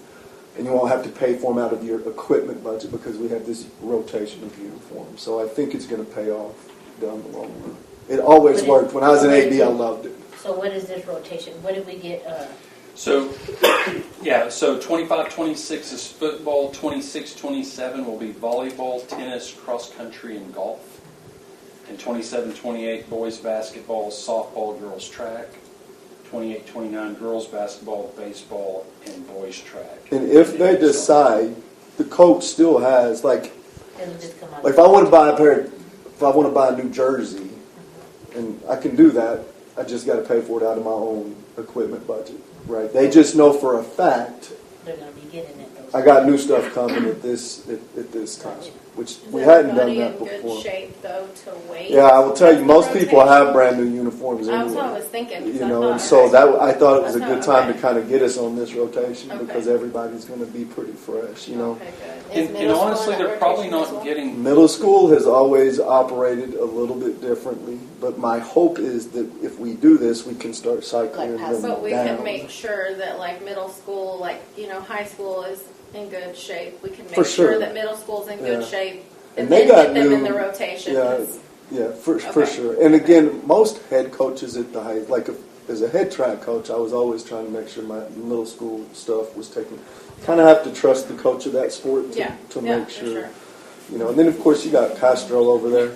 [SPEAKER 2] And you won't have to pay for them out of your equipment budget because we have this rotation of uniforms. So I think it's going to pay off down the long run. It always worked. When I was in AD, I loved it.
[SPEAKER 5] So what is this rotation? What did we get?
[SPEAKER 4] So 25-26 is football. 26-27 will be volleyball, tennis, cross country, and golf. And 27-28 boys basketball, softball, girls track. 28-29 girls basketball, baseball, and boys track.
[SPEAKER 2] And if they decide, the coach still has
[SPEAKER 5] It'll just come out.
[SPEAKER 2] if I want to buy a new jersey, and I can do that, I just got to pay for it out of my own equipment budget, right? They just know for a fact
[SPEAKER 5] They're going to be getting it.
[SPEAKER 2] I got new stuff coming at this time, which we hadn't done that
[SPEAKER 1] Everybody in
[SPEAKER 2] before.
[SPEAKER 1] good shape though to wait.
[SPEAKER 2] Yeah, I will tell you, most people
[SPEAKER 1] Rotation.
[SPEAKER 2] have brand new uniforms
[SPEAKER 1] That's what I
[SPEAKER 2] anyway.
[SPEAKER 1] was thinking. 'cause
[SPEAKER 2] And so I thought it was a
[SPEAKER 1] That's
[SPEAKER 2] good
[SPEAKER 1] not
[SPEAKER 2] time
[SPEAKER 1] okay.
[SPEAKER 2] to kind of get us on this rotation
[SPEAKER 1] Okay.
[SPEAKER 2] because everybody's going to be pretty fresh,
[SPEAKER 1] Okay, good.
[SPEAKER 10] Is
[SPEAKER 4] And
[SPEAKER 10] middle school
[SPEAKER 4] honestly,
[SPEAKER 10] in that
[SPEAKER 4] they're probably
[SPEAKER 10] rotation as
[SPEAKER 4] not
[SPEAKER 10] well?
[SPEAKER 4] getting.
[SPEAKER 2] Middle school has always operated a little bit differently, but my hope is that if we do this, we can start cycling
[SPEAKER 10] Like
[SPEAKER 2] them
[SPEAKER 1] But we
[SPEAKER 2] down.
[SPEAKER 1] can make sure that like middle school, high school is in good shape. We can make
[SPEAKER 2] For sure.
[SPEAKER 1] that middle school's in good
[SPEAKER 2] Yeah.
[SPEAKER 1] shape.
[SPEAKER 2] And
[SPEAKER 1] And
[SPEAKER 2] they
[SPEAKER 1] then
[SPEAKER 2] got
[SPEAKER 1] get them in
[SPEAKER 2] new-
[SPEAKER 1] the rotation.
[SPEAKER 2] Yeah, for
[SPEAKER 1] Okay.
[SPEAKER 2] sure. And again, most head coaches at the high, like as a head track coach, I was always trying to make sure my middle school stuff was taken. Kind of have to trust the coach of that sport to,
[SPEAKER 1] Yeah.
[SPEAKER 2] to
[SPEAKER 1] Yeah,
[SPEAKER 2] make
[SPEAKER 1] for
[SPEAKER 2] sure.
[SPEAKER 1] sure.
[SPEAKER 2] You know, and then of course you got Castro over there.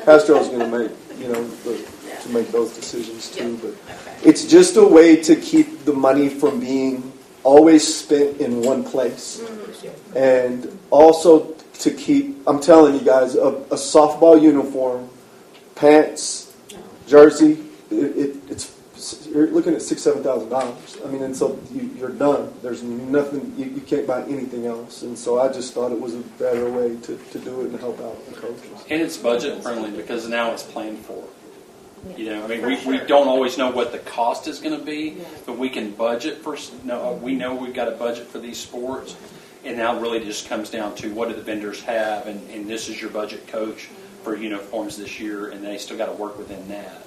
[SPEAKER 2] Castro's going to make, you know, to make those decisions too.
[SPEAKER 1] Yeah.
[SPEAKER 2] But
[SPEAKER 1] Okay.
[SPEAKER 2] it's just a way to keep the money from being always spent in one place, and also to keep. I'm telling you guys, a softball uniform, pants, jersey. It's you're looking at $6,000-7,000. I mean, and so you're done. There's nothing. You can't buy anything else. And so I just thought it was a better way to do it and help out the coaches.
[SPEAKER 4] And it's budget friendly because now it's planned for. You know, I mean, we don't always know what the cost is going to be, but we can budget for. No, we know we've got a budget for these sports, and now it really just comes down to what do the vendors have, and this is your budget, coach, for uniforms this year, and they still got to work within that.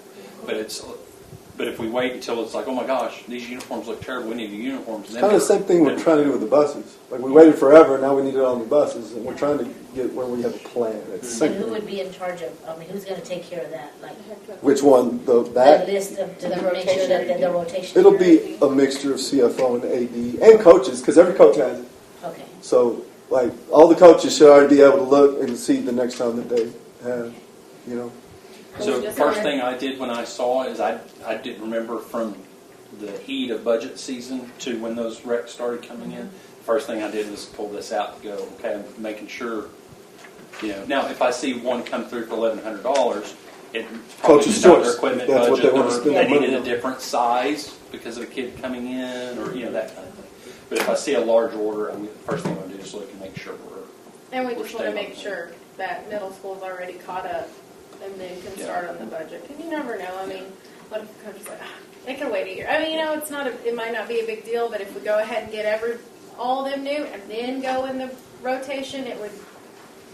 [SPEAKER 4] But if we wait until it's like, oh my gosh, these uniforms look terrible, we need new uniforms.
[SPEAKER 2] It's kind of the same thing we're trying to do with the buses. Like we waited forever, now we need it on the buses, and we're trying to get where we have a plan. It's the same
[SPEAKER 5] And who
[SPEAKER 2] thing.
[SPEAKER 5] would be in charge of, I mean, who's gonna take care of that? Like,
[SPEAKER 2] Which one?
[SPEAKER 5] that
[SPEAKER 2] That
[SPEAKER 5] list of, to
[SPEAKER 10] The
[SPEAKER 5] make sure that
[SPEAKER 10] rotation.
[SPEAKER 5] the rotation.
[SPEAKER 2] it'll be a mixture of CFO and AD and coaches, because every coach has it.
[SPEAKER 5] Okay.
[SPEAKER 2] So, like, all the coaches should already be able to look and see the next time that they have, you know.
[SPEAKER 4] So the first thing I did when I saw it is I didn't remember from the heat of budget season to when those recs started coming in. First thing I did was pull this out and go, okay, I'm making sure, you know. Now, if I see one come through for $1,100, it probably
[SPEAKER 2] Coach's
[SPEAKER 4] just not their
[SPEAKER 2] choice.
[SPEAKER 4] equipment
[SPEAKER 2] That's what
[SPEAKER 4] budget,
[SPEAKER 2] they want to
[SPEAKER 4] or
[SPEAKER 2] spend
[SPEAKER 4] they
[SPEAKER 2] their money
[SPEAKER 4] needed a
[SPEAKER 2] on.
[SPEAKER 4] different size because of a kid coming in, or that kind of thing. But if I see a large order, the first thing I'm going to do is look and make sure we're.
[SPEAKER 1] And we
[SPEAKER 4] We're
[SPEAKER 1] just want to
[SPEAKER 4] staying
[SPEAKER 1] make
[SPEAKER 4] on.
[SPEAKER 1] sure that middle school's already caught up and then can
[SPEAKER 4] Yeah.
[SPEAKER 1] start on the budget. Because you never know. I mean, what if the coach is like, it can wait a year. I mean, it's not. It might not be a big deal, but if we go ahead and get all them new and then go in the rotation, it would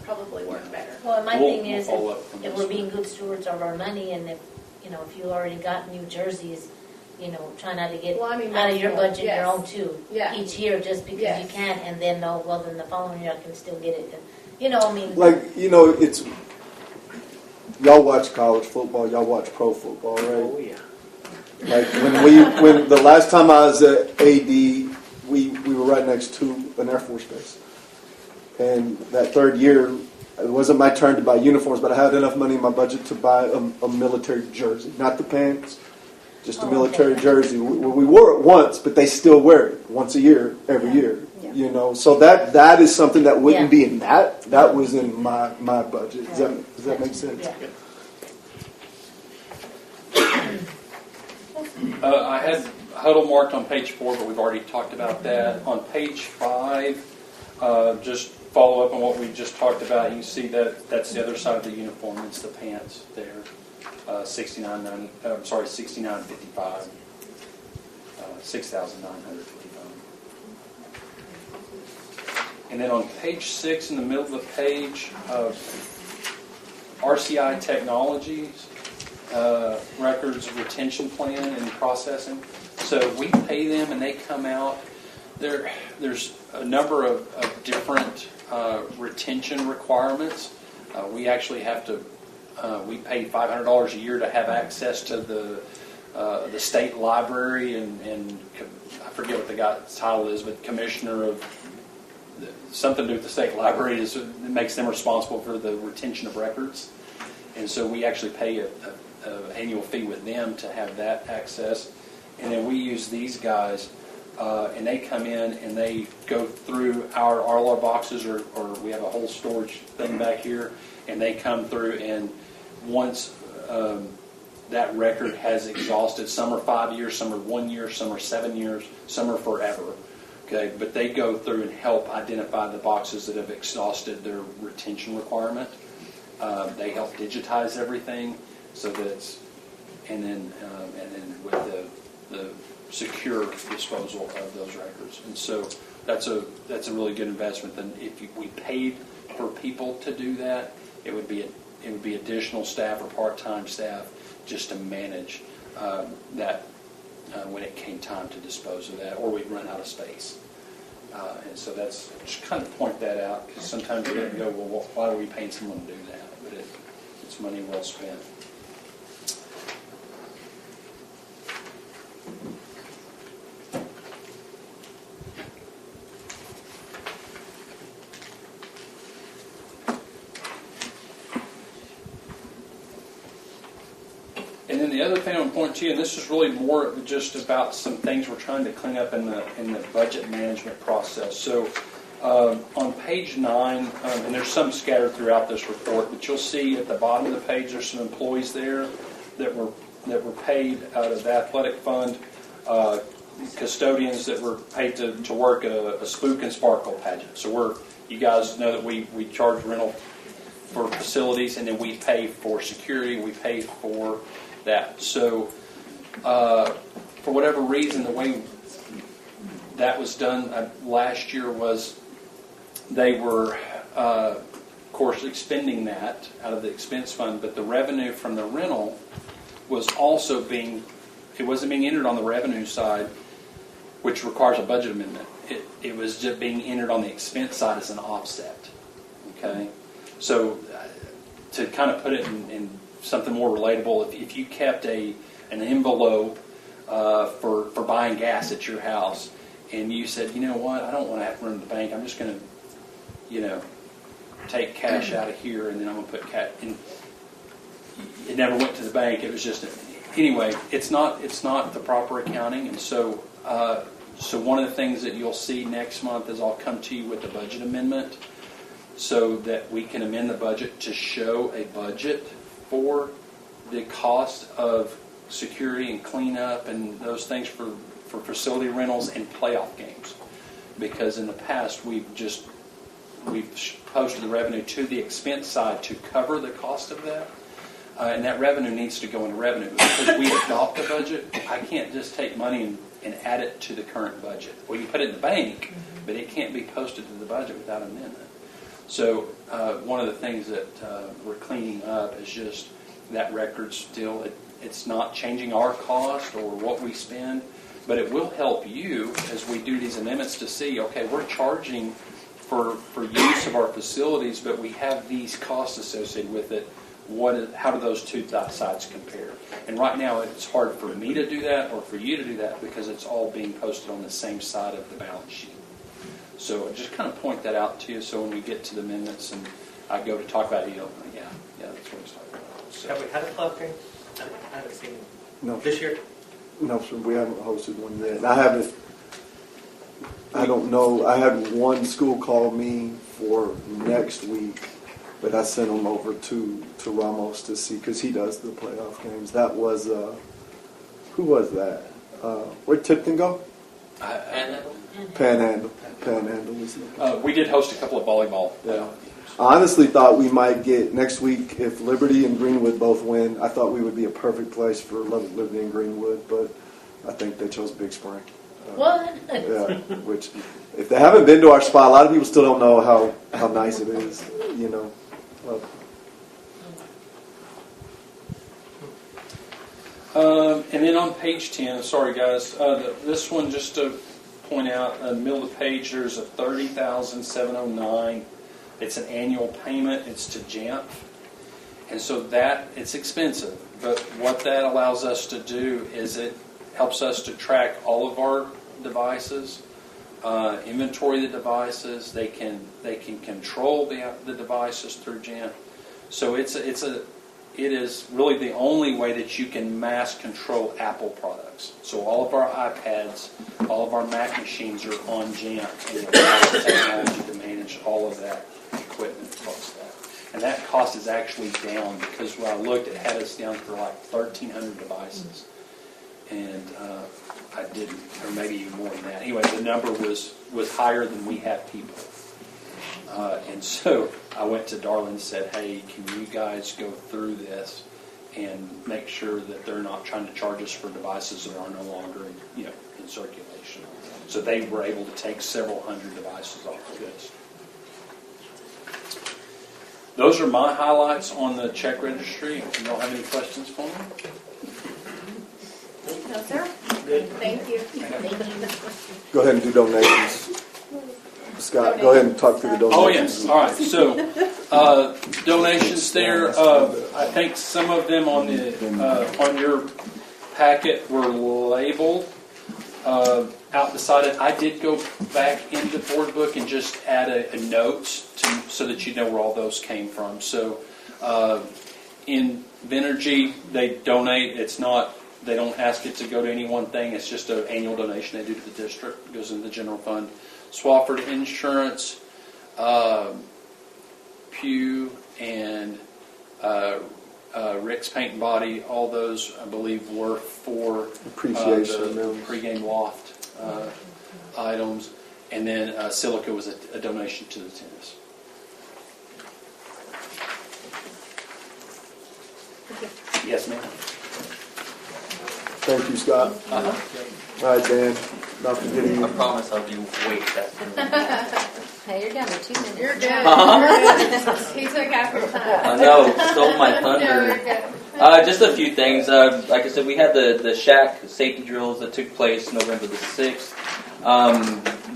[SPEAKER 1] probably work better.
[SPEAKER 5] Well, my
[SPEAKER 4] We'll-
[SPEAKER 5] thing
[SPEAKER 4] we'll
[SPEAKER 5] is,
[SPEAKER 4] follow up from
[SPEAKER 5] if
[SPEAKER 4] this
[SPEAKER 5] we're
[SPEAKER 4] one.
[SPEAKER 5] being good stewards of our money, and if you already got new jerseys, try not to get
[SPEAKER 1] Well, I mean,
[SPEAKER 5] out of your
[SPEAKER 1] that's-
[SPEAKER 5] budget
[SPEAKER 1] yes.
[SPEAKER 5] your own too.
[SPEAKER 1] Yeah.
[SPEAKER 5] Each year, just because
[SPEAKER 1] Yes.
[SPEAKER 5] you can't, and then then the following year I can still get it. I mean.
[SPEAKER 2] Like, it's, y'all watch college football, y'all watch pro football, right?
[SPEAKER 8] Oh, yeah.
[SPEAKER 2] Like when the last time I was at AD, we were right next to an Air Force base, and that third year, it wasn't my turn to buy uniforms, but I had enough money in my budget to buy a military jersey, not the pants, just a
[SPEAKER 5] Oh,
[SPEAKER 2] military
[SPEAKER 5] okay.
[SPEAKER 2] jersey. We wore it once, but they still wear it once a year, every year.
[SPEAKER 10] Yeah.
[SPEAKER 2] So that is something that wouldn't
[SPEAKER 5] Yeah.
[SPEAKER 2] be in that. That was in my budget. Does that make sense?
[SPEAKER 5] Yeah.
[SPEAKER 4] I had huddle marked on page 4, but we've already talked about that. On page 5, just follow up on what we just talked about. You can see that that's the other side of the uniform. It's the pants there. $69.55. $6,955. And then on page 6, in the middle of the page, RCI Technologies. Records retention plan and processing. So we pay them and they come out. There's a number of different retention requirements. We actually have to. We pay $500 a year to have access to the state library and I forget what the guy's title is, but commissioner of something to do with the state library it makes them responsible for the retention of records. And so we actually pay an annual fee with them to have that access. And then we use these guys, and they come in and they go through all our boxes, or we have a whole storage thing back here, and they come through, and once that record has exhausted, some are 5 years, some are 1 year, some are 7 years, some are forever. Okay, but they go through and help identify the boxes that have exhausted their retention requirement. They help digitize everything so that it's, and then with the secure disposal of those records. And so that's a really good investment. Then if we paid for people to do that, it would be additional staff or part-time staff just to manage that when it came time to dispose of that, or we'd run out of space. And so that's just kind of point that out, because sometimes you're going to go, well, why are we paying someone to do that? But it's money well spent. then the other thing I want to point to you, and this is really more just about some things we're trying to clean up in the budget management process. So on page 9, and there's some scattered throughout this report, but you'll see at the bottom of the page there's some employees there that were paid out of the athletic fund, custodians that were paid to work a Spook and Sparkle pageant. So you guys know that we charge rental for facilities, and then we pay for security, we pay for that. So for whatever reason, the way that was done last year was they were, of course, expending that out of the expense fund, but the revenue from the rental was also it wasn't being entered on the revenue side, which requires a budget amendment. It was just being entered on the expense side as an offset. Okay? So to kind of put it in something more relatable, if you kept an envelope for buying gas at your house, and you said, you know what, I don't want to have to run to the bank, I'm just going to, take cash out of here, and then I'm going to put cash in. It never went to the bank. It was just anyway. It's not the proper accounting, and so one of the things that you'll see next month is I'll come to you with the budget amendment, so that we can amend the budget to show a budget for the cost of security and cleanup and those things for facility rentals and playoff games. Because in the past we've posted the revenue to the expense side to cover the cost of that. And that revenue needs to go into revenue. Because we adopt a budget, I can't just take money and add it to the current budget. Well, you put it in the bank, but it can't be posted to the budget without amendment. So one of the things that we're cleaning up is just that record still. It's not changing our cost or what we spend, but it will help you as we do these amendments to see, okay, we're charging for use of our facilities, but we have these costs associated with it. How do those two sides compare? And right now it's hard for me to do that or for you to do that because it's all being posted on the same side of the balance sheet. So just kind of point that out to you, so when we get to the amendments and I go to talk about it, yeah, that's what he's talking about. So.
[SPEAKER 6] Have we had a club game? I haven't seen it.
[SPEAKER 2] No.
[SPEAKER 6] This year?
[SPEAKER 2] No, sir, we haven't hosted one yet. I don't know. I had one school call me for next week, but I sent him over to Ramos to see, because he does the playoff games. That was, who was that? Where'd Tipton go? Panhandle. Panhandle was the
[SPEAKER 4] we did host a couple of volleyball.
[SPEAKER 2] Yeah. I honestly thought we might get next week, if Liberty and Greenwood both win, I thought we would be a perfect place for Liberty and Greenwood, but I think they chose Big Spring.
[SPEAKER 5] What?
[SPEAKER 2] Yeah, which, if they haven't been to our spot, a lot of people still don't know how nice it is,
[SPEAKER 4] And then on page 10, sorry guys, this one just to point out, in the middle of the page, there's a $30,709. It's an annual payment. It's to JAMP. And so it's expensive. But what that allows us to do is it helps us to track all of our devices, inventory the devices. They can control the devices through JAMP. So it is really the only way that you can mass control Apple products. So all of our iPads, all of our Mac machines are on JAMP, and it allows the technology to manage all of that equipment plus that. And that cost is actually down, because when I looked, it had us down for like 1,300 devices. And I didn't, or maybe even more than that. Anyway, the number was higher than we have people. And so I went to Darla and said, hey, can you guys go through this and make sure that they're not trying to charge us for devices that are no longer in circulation. So they were able to take several hundred devices off the list. Those are my highlights on the check registry. You don't have any questions for me?
[SPEAKER 1] No, sir.
[SPEAKER 6] Good.
[SPEAKER 1] Thank you.
[SPEAKER 2] Go ahead and do donations. Scott, go ahead and talk through the donations.
[SPEAKER 4] Oh, yes. All right. So, donations there. I think some of them on your packet were labeled out beside it. I did go back into the board book and just add a note so that you know where all those came from. So, in Venergy, they donate. It's not, they don't ask it to go to any one thing. It's just an annual donation they do to the district. It goes into the general fund. Swafford Insurance, Pew, and Rick's Paint and Body, all those, I believe, were for
[SPEAKER 2] Appreciation
[SPEAKER 4] the
[SPEAKER 2] amounts.
[SPEAKER 4] pregame loft items. And then Silica was a donation to the tennis. Yes, ma'am.
[SPEAKER 2] Thank you, Scott.
[SPEAKER 4] Uh-huh.
[SPEAKER 2] All right, Dan, not forgetting
[SPEAKER 9] I
[SPEAKER 2] you.
[SPEAKER 9] promise I'll do way faster.
[SPEAKER 10] Hey, you're down to 2 minutes.
[SPEAKER 1] You're good.
[SPEAKER 9] Uh-huh.
[SPEAKER 1] You're good. He took half your time.
[SPEAKER 9] I know, stole my
[SPEAKER 1] No, you're
[SPEAKER 9] thunder.
[SPEAKER 1] good.
[SPEAKER 9] Just a few things. Like I said, we had the shack safety drills that took place November the 6th.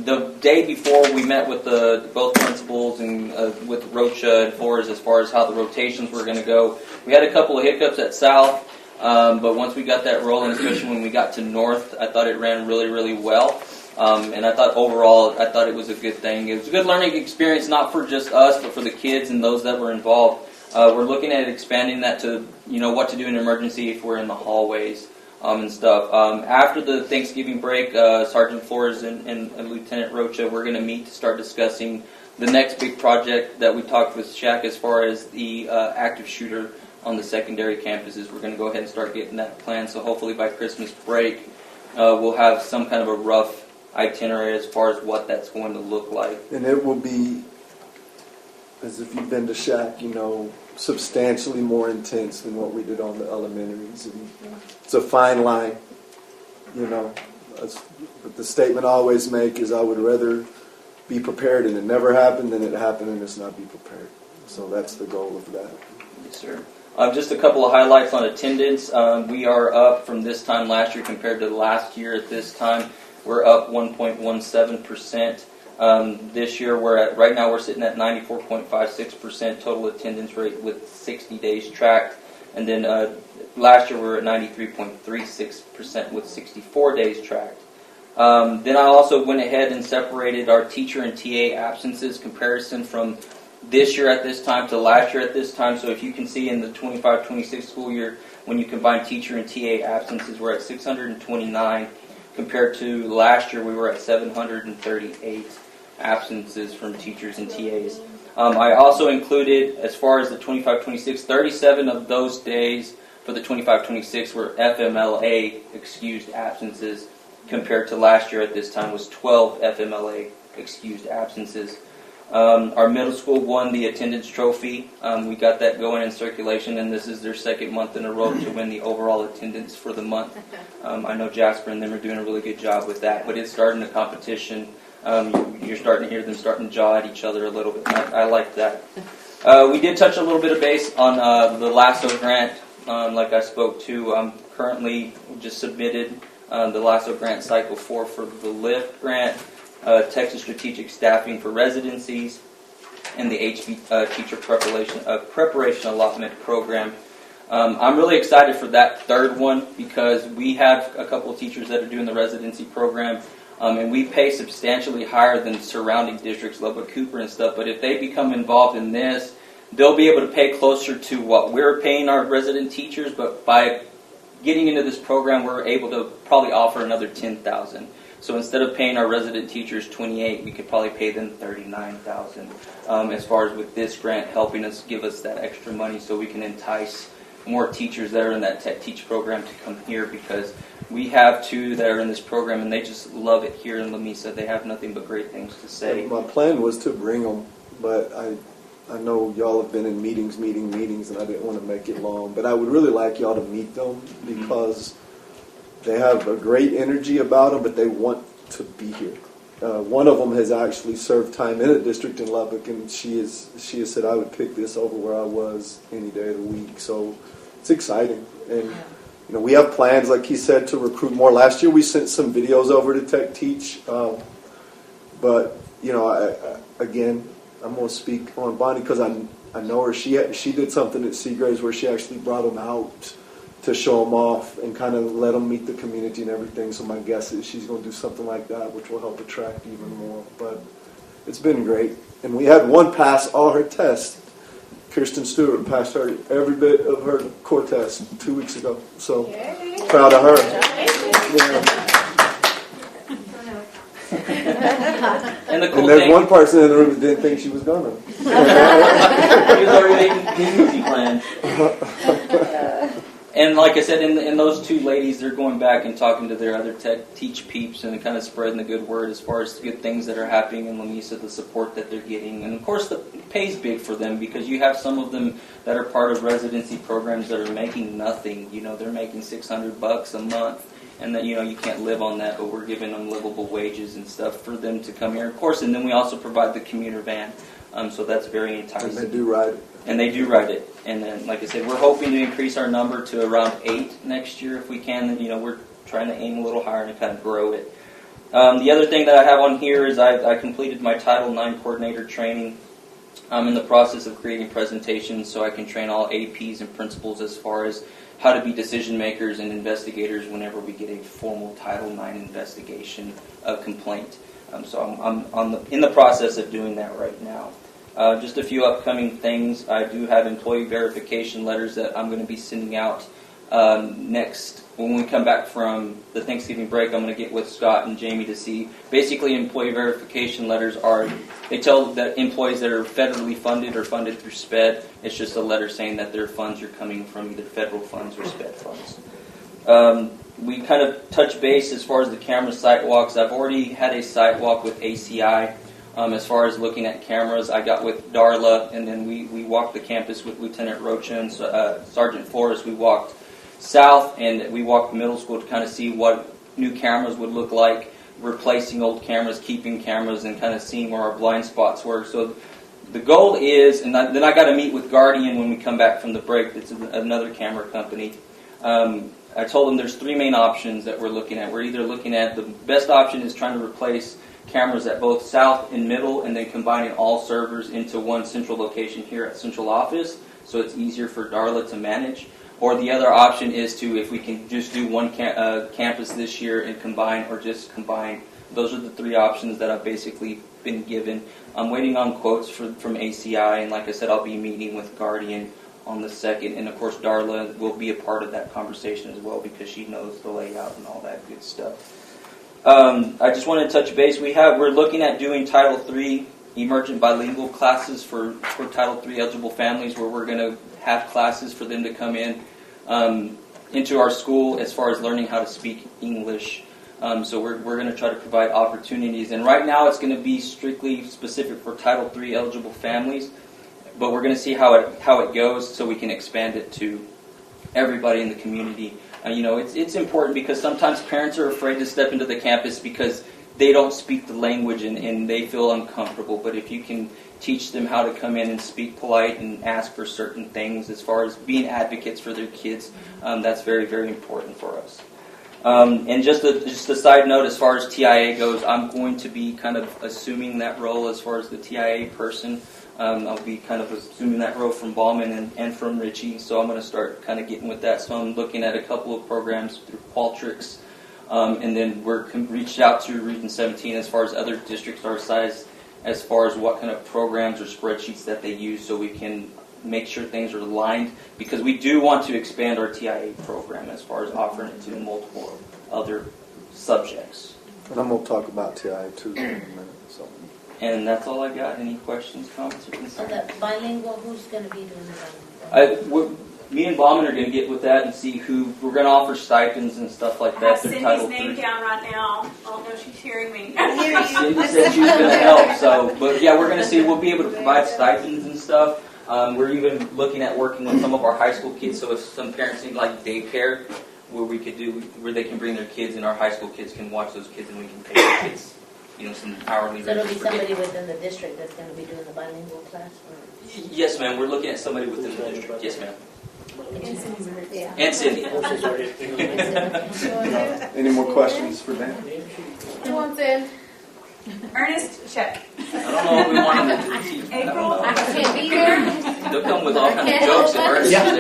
[SPEAKER 9] The day before, we met with both principals and with Rocha and Flores as far as how the rotations were going to go. We had a couple of hiccups at South, but once we got that rolling, especially when we got to North, I thought it ran really, really well. And I thought overall, it was a good thing. It was a good learning experience, not for just us, but for the kids and those that were involved. We're looking at expanding that to, what to do in an emergency if we're in the hallways and stuff. After the Thanksgiving break, Sergeant Flores and Lieutenant Rocha, we're going to meet to start discussing the next big project that we talked with Shaq as far as the active shooter on the secondary campuses. We're going to go ahead and start getting that plan. So hopefully by Christmas break, we'll have some kind of a rough itinerary as far as what that's going to look like.
[SPEAKER 2] And it will be, as if you've been to Shack, substantially more intense than what we did on the elementaries. And it's a fine line, But the statement I always make is I would rather be prepared and it never happened than it happened and it's not be prepared. So that's the goal of that.
[SPEAKER 9] Yes, sir. Just a couple of highlights on attendance. We are up from this time last year compared to last year at this time. We're up 1.17%. This year, right now we're sitting at 94.56% total attendance rate with 60 days tracked. And then last year we were at 93.36% with 64 days tracked. Then I also went ahead and separated our teacher and TA absences comparison from this year at this time to last year at this time. So if you can see in the 25-26 school year, when you combine teacher and TA absences, we're at 629. Compared to last year, we were at 738 absences from teachers and TAs. I also included, as far as the 25-26, 37 of those days for the 25-26 were FMLA excused absences, compared to last year at this time was 12 FMLA excused absences. Our middle school won the attendance trophy. We got that going in circulation, and this is their second month in a row to win the overall attendance for the month. I know Jasper and them are doing a really good job with that, but it's starting a competition. You're starting to hear them starting to jaw at each other a little bit. I like that. We did touch a little bit of base on the LASSO grant, like I spoke to. I'm currently just submitted the LASSO grant cycle 4 for the LIFT grant. Texas Strategic Staffing for Residencies, and the HB Teacher Preparation Allotment Program. I'm really excited for that third one because we have a couple of teachers that are doing the residency program, and we pay substantially higher than surrounding districts, Lubbock, Cooper, and stuff. But if they become involved in this, they'll be able to pay closer to what we're paying our resident teachers. But by getting into this program, we're able to probably offer another $10,000. So instead of paying our resident teachers $28,000, we could probably pay them $39,000. As far as with this grant helping us give us that extra money, so we can entice more teachers that are in that Tech Teach program to come here, because we have 2 that are in this program and they just love it here in Lamesa. They have nothing but great things to say.
[SPEAKER 2] My plan was to bring them, but I know y'all have been in meetings, and I didn't want to make it long. But I would really like y'all to meet them because they have a great energy about them, but they want to be here. One of them has actually served time in a district in Lubbock, and she has said, I would pick this over where I was any day of the week. So it's exciting. And we have plans, like he said, to recruit more. Last year we sent some videos over to Tech Teach. But, again, I'm going to speak on Bonnie because I know her. She did something at Seagraves where she actually brought them out to show them off and kind of let them meet the community and everything. So my guess is she's going to do something like that, which will help attract even more. But it's been great. And we had one pass all her tests. Kirsten Stewart passed her every bit of her core test 2 weeks ago. So
[SPEAKER 1] Yay.
[SPEAKER 2] proud of her.
[SPEAKER 9] And the
[SPEAKER 2] And
[SPEAKER 9] cool
[SPEAKER 2] there's
[SPEAKER 9] thing,
[SPEAKER 2] one person in the room that didn't think she was gonna.
[SPEAKER 9] he was already making contingency plans. And like I said, in those two ladies, they're going back and talking to their other teach peeps and kind of spreading the good word as far as the good things that are happening in Lamesa, the support that they're getting. And of course, the pay's big for them because you have some of them that are part of residency programs that are making nothing. You know, they're making $600 a month. And that, you know, you can't live on that, but we're giving them livable wages and stuff for them to come here. Of course, and then we also provide the commuter van. So that's very enticing.
[SPEAKER 2] And they do ride it.
[SPEAKER 9] And they do ride it. And then, like I said, we're hoping to increase our number to around 8 next year if we can. And, you know, we're trying to aim a little higher and kind of grow it. The other thing that I have on here is I completed my Title IX coordinator training. I'm in the process of creating presentations so I can train all APs and principals as far as how to be decision makers and investigators whenever we get a formal Title IX investigation complaint. So I'm in the process of doing that right now. Just a few upcoming things. I do have employee verification letters that I'm going to be sending out next. When we come back from the Thanksgiving break, I'm going to get with Scott and Jamie to see. Basically, employee verification letters they tell that employees that are federally funded or funded through SPED, it's just a letter saying that their funds are coming from either federal funds or SPED funds. We kind of touch base as far as the camera site walks. I've already had a site walk with ACI. As far as looking at cameras, I got with Darla, and then we walked the campus with Lieutenant Rocha and Sergeant Forrest. We walked south, and we walked the middle school to kind of see what new cameras would look like, replacing old cameras, keeping cameras, and kind of seeing where our blind spots were. So the goal is, and then I got to meet with Guardian when we come back from the break. It's another camera company. I told them there's 3 main options that we're looking at. We're either looking at the best option is trying to replace cameras at both south and middle, and then combining all servers into one central location here at central office, so it's easier for Darla to manage. Or the other option is to, if we can just do one campus this year and combine, or just combine. Those are the 3 options that I've basically been given. I'm waiting on quotes from ACI, and like I said, I'll be meeting with Guardian on the 2nd, and of course Darla will be a part of that conversation as well because she knows the layout and all that good stuff. I just want to touch base. We're looking at doing Title III emergent bilingual classes for Title III eligible families, where we're going to have classes for them to come in into our school as far as learning how to speak English. So we're going to try to provide opportunities. And right now it's going to be strictly specific for Title III eligible families, but we're going to see how it goes so we can expand it to everybody in the community. It's important because sometimes parents are afraid to step into the campus because they don't speak the language and they feel uncomfortable. But if you can teach them how to come in and speak polite and ask for certain things as far as being advocates for their kids, that's very, very important for us. And just a side note, as far as TIA goes, I'm going to be kind of assuming that role as far as the TIA person. I'll be kind of assuming that role from Ballman and from Richie, so I'm going to start kind of getting with that. So I'm looking at a couple of programs through Qualtrics, and then we're reached out to Region 17 as far as other districts our size, as far as what kind of programs or spreadsheets that they use so we can make sure things are aligned, because we do want to expand our TIA program as far as offering it to multiple other subjects.
[SPEAKER 2] And I'm going to talk about TIA too in a minute. So.
[SPEAKER 9] And that's all I got. Any questions, comments, or
[SPEAKER 5] So
[SPEAKER 9] concerns?
[SPEAKER 5] the bilingual, who's going to be doing the bilingual?
[SPEAKER 9] Me and Bauman are going to get with that and see who we're going to offer stipends and stuff like
[SPEAKER 11] I
[SPEAKER 9] that.
[SPEAKER 11] have
[SPEAKER 9] through
[SPEAKER 11] Cindy's
[SPEAKER 9] Title
[SPEAKER 11] name
[SPEAKER 9] III.
[SPEAKER 11] down right now. I don't know if she's hearing me.
[SPEAKER 9] Cindy said she was going to help. So, but yeah, we're going to see. We'll be able to provide stipends and stuff. We're even looking at working with some of our high school kids. So if some parents need like daycare, where they can bring their kids and our high school kids can watch those kids and we can pay the kids, some hourly.
[SPEAKER 5] So it'll be
[SPEAKER 9] rate for
[SPEAKER 5] somebody
[SPEAKER 9] daycare.
[SPEAKER 5] within the district that's going to be doing the bilingual class?
[SPEAKER 9] Yes, ma'am. We're looking at somebody within the district. Yes, ma'am.
[SPEAKER 10] Yeah.
[SPEAKER 9] And Cindy.
[SPEAKER 2] Any more questions for Dan?
[SPEAKER 1] Who wants in?
[SPEAKER 11] Ernest, check.
[SPEAKER 9] I don't know if we want them to teach. I don't
[SPEAKER 11] April,
[SPEAKER 9] know.
[SPEAKER 1] I can't be there.
[SPEAKER 9] They'll come with all kinds of jokes if Ernest is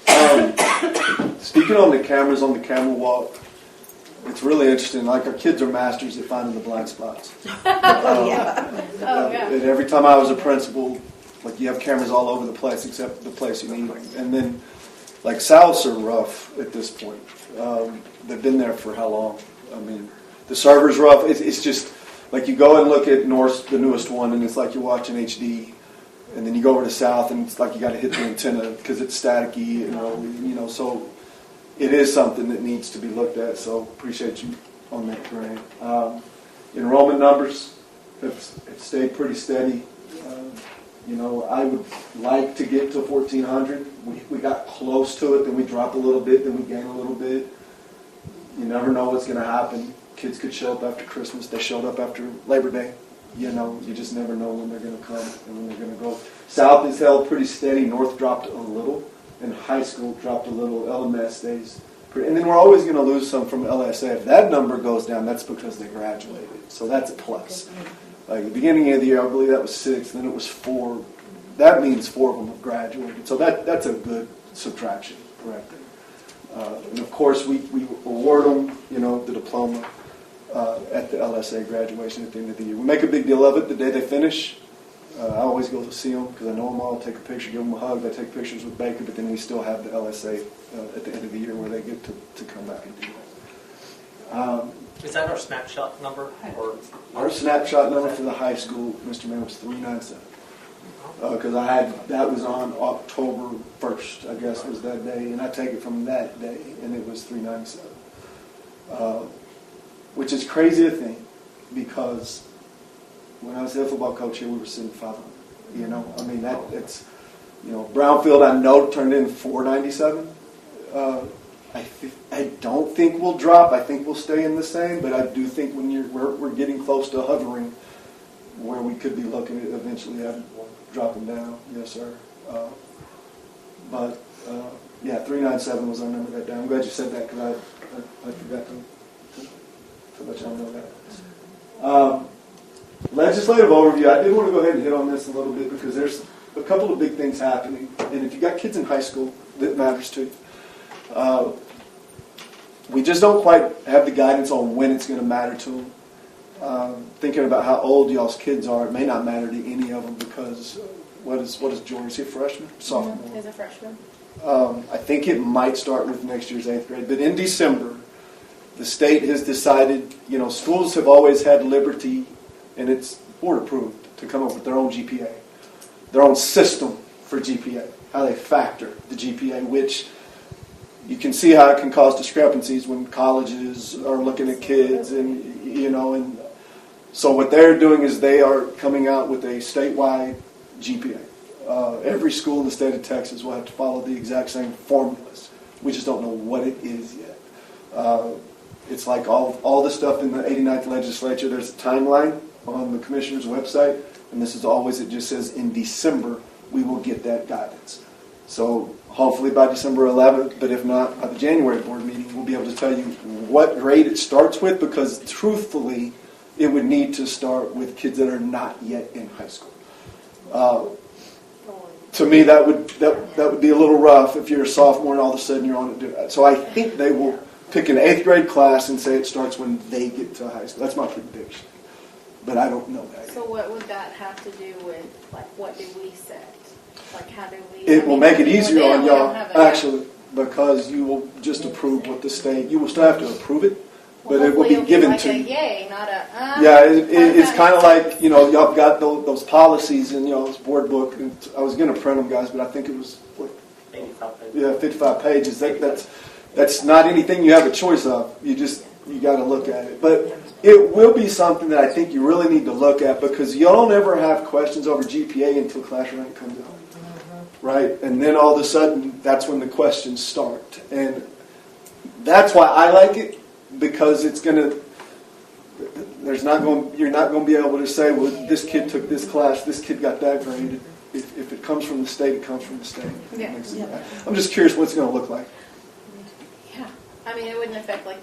[SPEAKER 9] there.
[SPEAKER 2] Speaking on the cameras on the camera walk, it's really interesting. Like, our kids are masters at finding the blind spots.
[SPEAKER 1] Oh, yeah.
[SPEAKER 2] And every time I was a principal, Like you have cameras all over the place except the place you need them. And then, like Souths are rough at this point. They've been there for how long? I mean, the server's rough. It's just like you go and look at North, the newest one, and it's like you're watching HD. And then you go over to South, and it's like you got to hit the antenna because it's staticky, you know. So it is something that needs to be looked at. So appreciate you on that, Grant. Enrollment numbers have stayed pretty steady. I would like to get to 1,400. We got close to it, then we drop a little bit, then we gain a little bit. You never know what's going to happen. Kids could show up after Christmas. They showed up after Labor Day. You just never know when they're going to come and when they're going to go. South is held pretty steady. North dropped a little, and high school dropped a little. LMS stays pretty. And then we're always going to lose some from LSA. If that number goes down, that's because they graduated. So that's a plus. Like at the beginning of the year, I believe that was 6, then it was 4. That means 4 of them have graduated. So that's a good subtraction right there. And of course, we award them, the diploma at the LSA graduation at the end of the year. We make a big deal of it the day they finish. I always go to see them because I know them all, take a picture, give them a hug. I take pictures with Baker, but then we still have the LSA at the end of the year where they get to come back and do that.
[SPEAKER 6] Is that our snapshot number? Or
[SPEAKER 2] Our snapshot number for the high school, Mr. Mayor, was 397. Because that was on October 1st, I guess was that day, and I take it from that day, and it was 397. Which is crazy to think, because when I was the football coach here, we were sitting 500. It's Brownfield, I know, turned in 497. I don't think we'll drop. I think we'll stay in the same, but I do think we're getting close to hovering where we could be looking at eventually dropping down. Yes, sir. 397 was our number that day. I'm glad you said that because I forgot to let y'all know that. Legislative overview. I did want to go ahead and hit on this a little bit because there's a couple of big things happening, and if you got kids in high school, that matters too. We just don't quite have the guidance on when it's going to matter to them. Thinking about how old y'all's kids are, it may not matter to any of them because what is Jordan? Is he a freshman? Sophomore.
[SPEAKER 1] He's a freshman.
[SPEAKER 2] I think it might start with next year's 8th grade, but in December, the state has decided, schools have always had liberty, and it's board approved, to come up with their own GPA, their own system for GPA, how they factor the GPA, which you can see how it can cause discrepancies when colleges are looking at kids, and so what they're doing is they are coming out with a statewide GPA. Every school in the state of Texas will have to follow the exact same formulas. We just don't know what it is yet. It's like all the stuff in the 89th legislature. There's a timeline on the commissioner's website, and this is always, it just says in December we will get that guidance. So hopefully by December 11th, but if not, by the January board meeting, we'll be able to tell you what grade it starts with, because truthfully, it would need to start with kids that are not yet in high school. To me, that would be a little rough if you're a sophomore and all of a sudden you're on it. Do that. So I think they will pick an 8th grade class and say it starts when they get to high school. That's my prediction, but I don't know that.
[SPEAKER 1] So what would that have to do with, what do we set? How do we...
[SPEAKER 2] It will make it easier on y'all,
[SPEAKER 1] actually.
[SPEAKER 2] actually, because you will just approve what the state... You will still have to approve it, but it will be given to you.
[SPEAKER 1] Yay, not a...
[SPEAKER 2] Yeah, it's kind of like, y'all got those policies in y'all's board book. And I was going to print them, guys, but I think it was...
[SPEAKER 6] 85 pages.
[SPEAKER 2] Yeah, 55 pages. That's not anything you have a choice of. You got to look at it. But it will be something that I think you really need to look at, because you don't ever have questions over GPA until class rank comes out. Right? And then all of a sudden, that's when the questions start. And that's why I like it, because it's going to... You're not going to be able to say, well, this kid took this class, this kid got that grade. If it comes from the state, it comes from the state.
[SPEAKER 1] Yeah.
[SPEAKER 2] I'm just curious what it's going to look like.
[SPEAKER 1] Yeah. It wouldn't affect I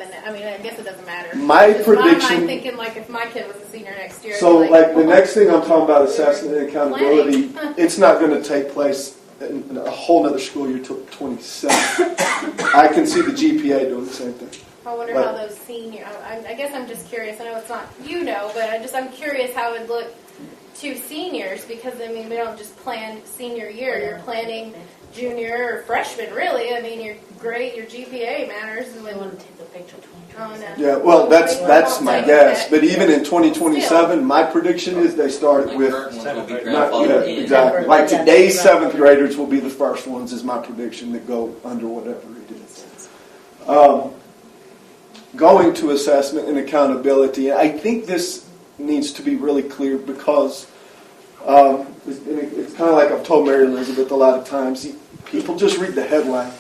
[SPEAKER 1] guess it doesn't matter.
[SPEAKER 2] My prediction...
[SPEAKER 1] I'm thinking if my kid was a senior next year.
[SPEAKER 2] So the next thing I'm talking about, assessment and accountability, it's not going to take place in a whole other school year till 27. I can see the GPA doing the same thing.
[SPEAKER 1] I wonder how those senior... I guess I'm just curious. I know it's not but I'm curious how it would look to seniors, because I mean, we don't just plan senior year, you're planning junior or freshman, really. I mean, your grade, your GPA matters.
[SPEAKER 5] I
[SPEAKER 1] When,
[SPEAKER 5] want to take a picture of
[SPEAKER 1] oh,
[SPEAKER 5] 2027.
[SPEAKER 1] no.
[SPEAKER 2] Yeah, well, that's my guess. But even in
[SPEAKER 1] Still.
[SPEAKER 2] 2027, my prediction is they start
[SPEAKER 9] The
[SPEAKER 2] with
[SPEAKER 9] current ones will be
[SPEAKER 6] Not-
[SPEAKER 2] not,
[SPEAKER 9] grandfathered
[SPEAKER 2] yeah,
[SPEAKER 9] in.
[SPEAKER 2] exactly. Like today's seventh graders will be the first ones, is my prediction, that go under whatever it is. Going to assessment and accountability, I think this needs to be really clear because it's kind of like I've told Mary Elizabeth a lot of times. People just read the headline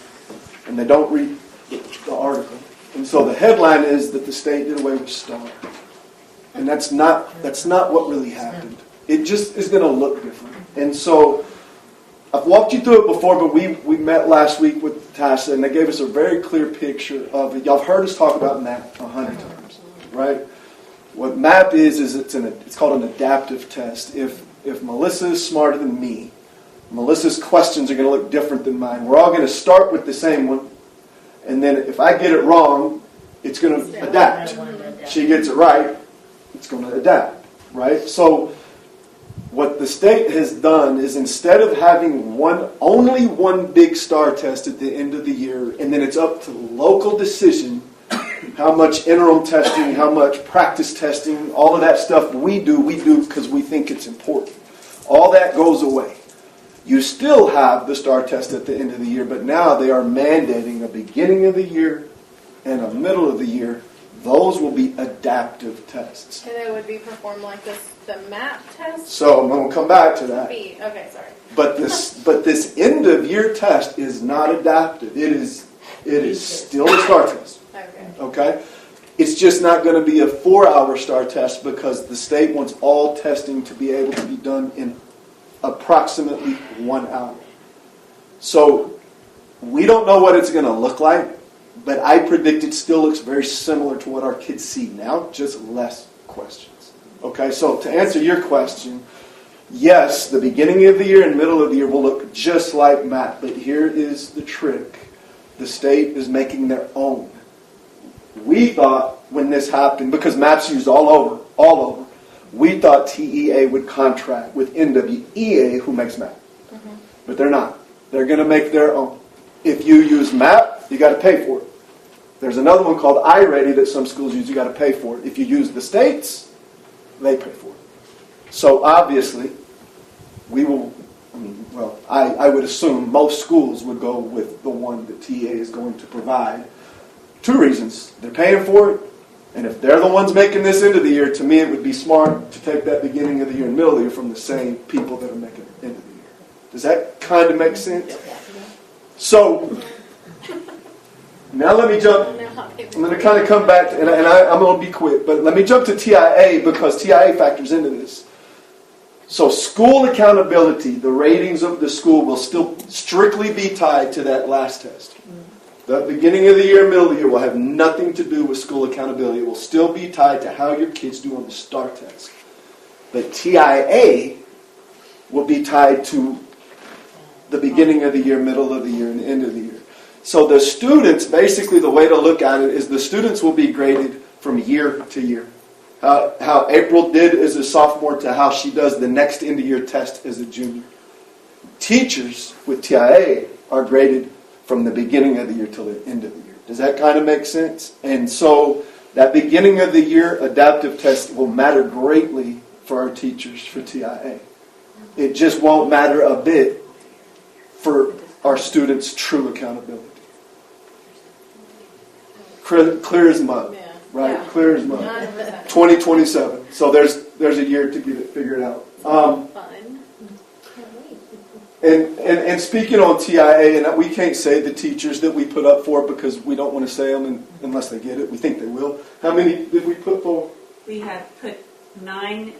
[SPEAKER 2] and they don't read the article. And so the headline is that the state did away with STAR. And that's not what really happened. It just is going to look different. And so I've walked you through it before, but we met last week with Tasha, and they gave us a very clear picture of it. Y'all have heard us talk about MAP 100 times, right? What MAP is it's called an adaptive test. If Melissa is smarter than me, Melissa's questions are going to look different than mine. We're all going to start with the same one, and then if I get it wrong, it's going to adapt. She gets it right, it's going to adapt, right? So what the state has done is, instead of having only one big STAR test at the end of the year, and then it's up to local decision how much interim testing, how much practice testing, all of that stuff we do because we think it's important. All that goes away. You still have the STAR test at the end of the year, but now they are mandating a beginning of the year and a middle of the year. Those will be adaptive tests.
[SPEAKER 1] And they would be performed like the MAP test?
[SPEAKER 2] So I'm going to come back to that.
[SPEAKER 1] Okay, sorry.
[SPEAKER 2] But this end of year test is not adaptive. It is still a STAR test.
[SPEAKER 1] Okay.
[SPEAKER 2] Okay? It's just not going to be a 4-hour STAR test because the state wants all testing to be able to be done in approximately 1 hour. So we don't know what it's going to look like, but I predict it still looks very similar to what our kids see now, just less questions. Okay, so to answer your question, yes, the beginning of the year and middle of the year will look just like MAP, but here is the trick. The state is making their own. We thought when this happened, because MAP's used all over, we thought TEA would contract with NWEA, who makes MAP.
[SPEAKER 1] Mm-hmm.
[SPEAKER 2] But they're not. They're going to make their own. If you use MAP, you got to pay for it. There's another one called iReady that some schools use. You got to pay for it. If you use the states, they pay for it. So obviously, we will. I would assume most schools would go with the one that TEA is going to provide. 2 reasons: they're paying for it, and if they're the ones making this end of the year, to me it would be smart to take that beginning of the year and middle of the year from the same people that are making it end of the year. Does that kind of make sense? So. Now let me jump. I'm going to kind of come back, and I'm going to be quick, but let me jump to TIA because TIA factors into this. So school accountability, the ratings of the school will still strictly be tied to that last test. The beginning of the year, middle of the year will have nothing to do with school accountability. It will still be tied to how your kids do on the STAR test. But TIA will be tied to the beginning of the year, middle of the year, and the end of the year. So the students, basically the way to look at it is the students will be graded from year to year. How April did as a sophomore to how she does the next end of year test as a junior. Teachers with TIA are graded from the beginning of the year till the end of the year. Does that kind of make sense? And so that beginning of the year adaptive test will matter greatly for our teachers for TIA. It just won't matter a bit for our students' true accountability. Clear as mud, right? Yeah. Clear as mud.
[SPEAKER 1] 100%.
[SPEAKER 2] 2027. So there's a year to get it figured out.
[SPEAKER 1] Fun.
[SPEAKER 2] And speaking on TIA, and we can't say the teachers that we put up for it because we don't want to say them unless they get it. We think they will. How many did we put for?
[SPEAKER 11] We have put 9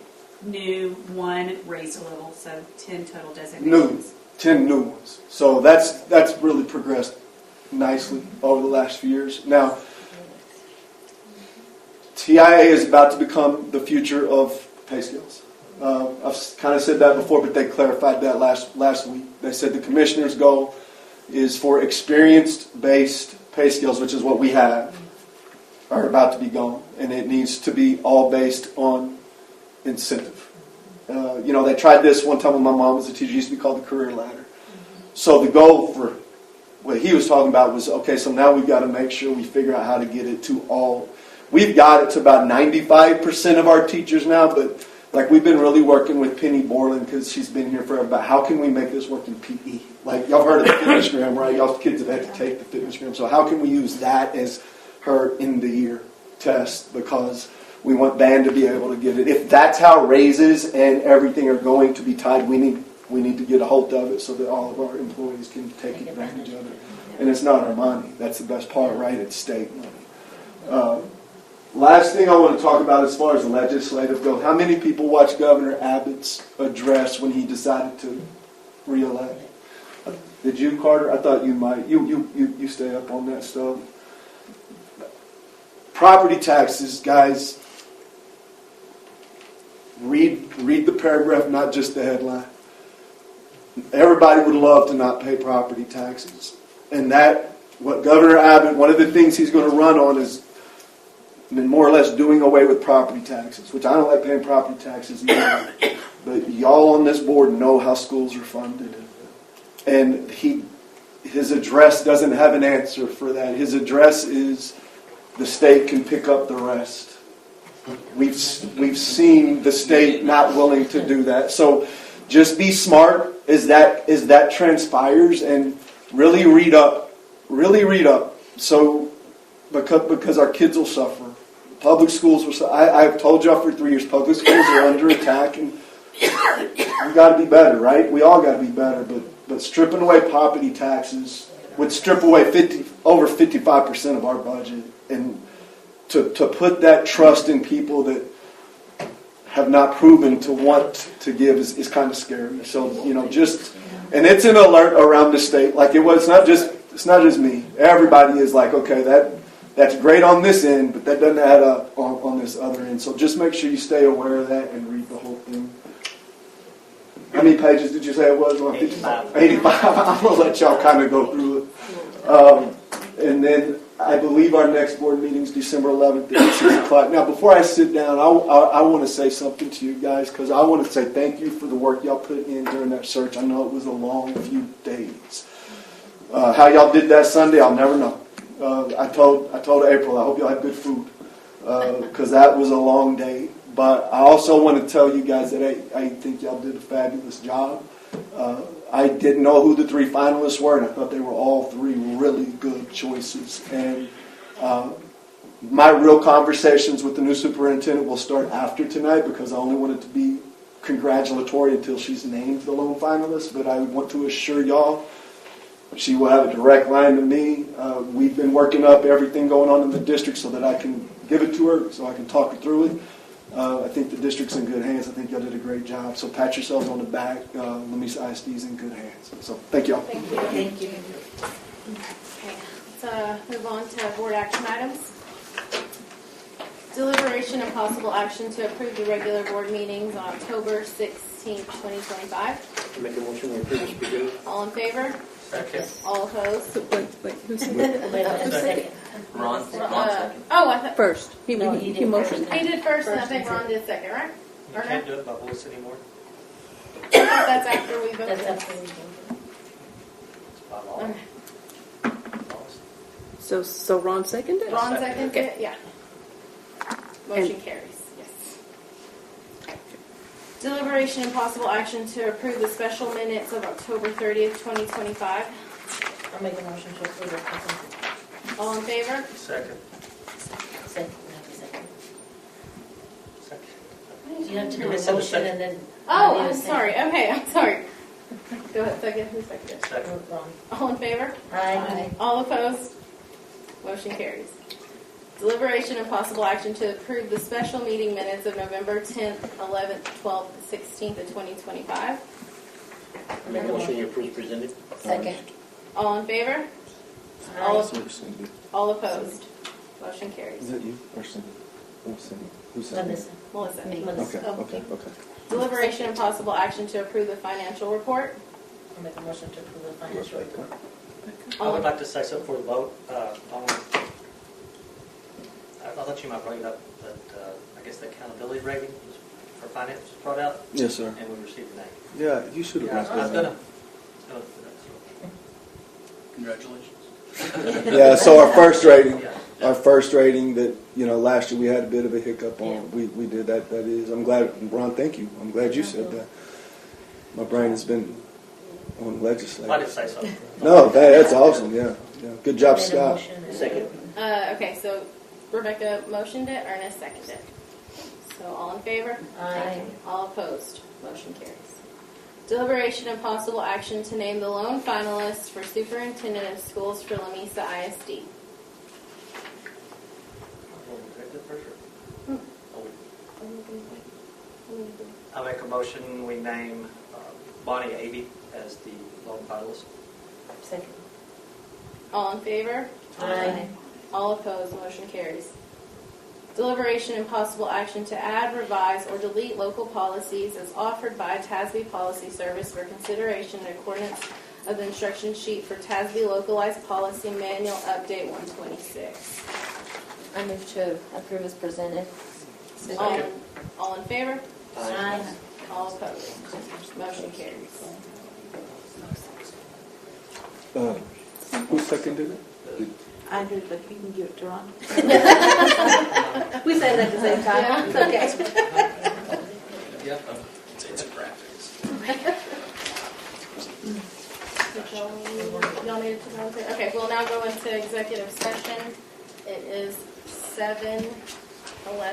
[SPEAKER 11] new, 1 raised a little, so 10 total designations.
[SPEAKER 2] 10 new ones. So that's really progressed nicely over the last few years. Now, TIA is about to become the future of pay scales. I've kind of said that before, but they clarified that last week. They said the commissioner's goal is for experience-based pay scales, which is what we have, are about to be gone. And it needs to be all based on incentive. They tried this one time when my mom was a teacher. It used to be called the career ladder. So the goal for what he was talking about was, okay, so now we've got to make sure we figure out how to get it to all. We've got it to about 95% of our teachers now, but like we've been really working with Penny Borland because she's been here forever about how can we make this work in PE. Like y'all heard of the fitnessgram, right? Y'all kids have had to take the fitnessgram. So how can we use that as her end of the year test because we want band to be able to get it. If that's how raises and everything are going to be tied, we need to get a hold of it so that all of our employees can take advantage of it. And it's not our money. That's the best part, right? It's state money. Last thing I want to talk about as far as legislative goes, how many people watched Governor Abbott's address when he decided to re-elect? Did you, Carter? I thought you might. You stay up on that stuff. Property taxes, guys. Read the paragraph, not just the headline. Everybody would love to not pay property taxes. And what Governor Abbott, one of the things he's going to run on is more or less doing away with property taxes, which I don't like paying property taxes either. But y'all on this board know how schools are funded. And his address doesn't have an answer for that. His address is the state can pick up the rest. We've seen the state not willing to do that. So just be smart as that transpires and really read up. Really read up. So because our kids will suffer. Public schools will suffer. I've told y'all for 3 years, public schools are under attack and we got to be better, right? We all got to be better. But stripping away property taxes would strip away over 55% of our budget. And to put that trust in people that have not proven to want to give is kind of scary. So, and it's an alert around the state. Like it's not just me. Everybody is like, okay, that's great on this end, but that doesn't add up on this other end. So just make sure you stay aware of that and read the whole thing. How many pages did you say it was? 85. I'm going to let y'all kind of go through it. And then I believe our next board meeting is December 11th at 6 o'clock. Now, before I sit down, I want to say something to you guys because I want to say thank you for the work y'all put in during that search. I know it was a long few days. How y'all did that Sunday, I'll never know. I told April, I hope y'all had good food because that was a long day. But I also want to tell you guys that I think y'all did a fabulous job. I didn't know who the 3 finalists were, and I thought they were all 3 really good choices. And my real conversations with the new superintendent will start after tonight because I only want it to be congratulatory until she's named the lone finalist. But I want to assure y'all she will have a direct line to me. We've been working up everything going on in the district so that I can give it to her, so I can talk her through it. I think the district's in good hands. I think y'all did a great job. So pat yourselves on the back. Lamesa ISD's in good hands. So thank y'all.
[SPEAKER 1] Thank you.
[SPEAKER 5] Thank you.
[SPEAKER 1] Okay, let's move on to board action items. Deliberation and possible action to approve the regular board meetings on October 16th, 2025.
[SPEAKER 8] Make a motion to approve as presented.
[SPEAKER 1] All in favor?
[SPEAKER 6] Second.
[SPEAKER 1] All opposed?
[SPEAKER 3] Wait, who's
[SPEAKER 5] Wait a minute, second.
[SPEAKER 9] Ron second.
[SPEAKER 1] I thought
[SPEAKER 3] first? He
[SPEAKER 5] No, he did
[SPEAKER 3] motioned.
[SPEAKER 5] first.
[SPEAKER 1] he did first, and I think Ron did second, right?
[SPEAKER 6] You can't do it by voice anymore.
[SPEAKER 1] That's after we voted.
[SPEAKER 5] That's absolutely.
[SPEAKER 6] It's by law.
[SPEAKER 1] Okay.
[SPEAKER 3] So Ron seconded?
[SPEAKER 1] Ron seconded it, yeah. Motion carries, yes. Deliberation and possible action to approve the special minutes of October 30th, 2025.
[SPEAKER 5] I'll make a motion to approve it.
[SPEAKER 1] All in favor?
[SPEAKER 6] Second.
[SPEAKER 5] Second.
[SPEAKER 6] Second.
[SPEAKER 5] You have to do
[SPEAKER 6] You
[SPEAKER 5] a
[SPEAKER 6] said the
[SPEAKER 5] motion
[SPEAKER 6] second.
[SPEAKER 5] and then.
[SPEAKER 1] Oh, I'm sorry. Okay, I'm sorry. Go ahead, second. Who's second?
[SPEAKER 6] Second.
[SPEAKER 5] Wrong.
[SPEAKER 1] All in favor?
[SPEAKER 5] Aye.
[SPEAKER 1] All opposed? Motion carries. Deliberation and possible action to approve the special meeting minutes of November 10th, 11th, 12th, 16th, and 2025.
[SPEAKER 8] Make a motion to approve as presented.
[SPEAKER 5] Second.
[SPEAKER 1] All in favor?
[SPEAKER 5] Aye.
[SPEAKER 1] All opposed? Motion carries.
[SPEAKER 2] Is that you or Cindy? Who's
[SPEAKER 5] Melissa.
[SPEAKER 1] Melissa.
[SPEAKER 5] Melissa.
[SPEAKER 2] Okay.
[SPEAKER 1] Deliberation and possible action to approve the financial report.
[SPEAKER 5] I'll make a motion to approve the financial report.
[SPEAKER 6] I would like to say something for the vote. I thought you might bring it up, but I guess the accountability rating was for finance brought out,
[SPEAKER 2] Yes, sir.
[SPEAKER 6] and we received an A.
[SPEAKER 2] Yeah, you should have.
[SPEAKER 6] Yeah, I was
[SPEAKER 2] wrote
[SPEAKER 6] gonna
[SPEAKER 2] that.
[SPEAKER 6] do that, so.
[SPEAKER 4] Congratulations.
[SPEAKER 2] Yeah, so our first rating,
[SPEAKER 6] Yeah.
[SPEAKER 2] that, last year we had a bit of a hiccup on. We did that. That is, I'm glad, Ron, thank you. I'm glad you said that. My brain has been on
[SPEAKER 6] I
[SPEAKER 2] legislature.
[SPEAKER 6] did say something.
[SPEAKER 2] No, that's awesome. Yeah. Good job,
[SPEAKER 5] Made a
[SPEAKER 2] Scott.
[SPEAKER 5] motion and-
[SPEAKER 8] Second.
[SPEAKER 1] Okay, so Rebecca motioned it, Ernest seconded it. So all in favor?
[SPEAKER 5] Aye.
[SPEAKER 1] All opposed? Motion carries. Deliberation and possible action to name the lone finalists for superintendent of schools for Lamesa ISD.
[SPEAKER 6] I make a motion, we name Bonnie Avey as the lone finalist.
[SPEAKER 5] Second.
[SPEAKER 1] All in favor?
[SPEAKER 5] Aye.
[SPEAKER 1] All opposed? Motion carries. Deliberation and possible action to add, revise, or delete local policies as offered by TASB Policy Service for consideration in accordance of the instruction sheet for TASB Localized Policy Manual Update 126.
[SPEAKER 10] I move to approve as presented.
[SPEAKER 1] All in favor?
[SPEAKER 5] Aye.
[SPEAKER 1] All opposed? Motion carries.
[SPEAKER 2] Who seconded it?
[SPEAKER 11] I do, but you can give it to Ron.
[SPEAKER 5] We said it at the same time. It's okay.
[SPEAKER 4] It's graphics.
[SPEAKER 1] Y'all need to go into, okay, we'll now go into executive session. It is 7:11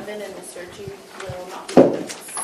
[SPEAKER 1] and Mr. G will not be with us.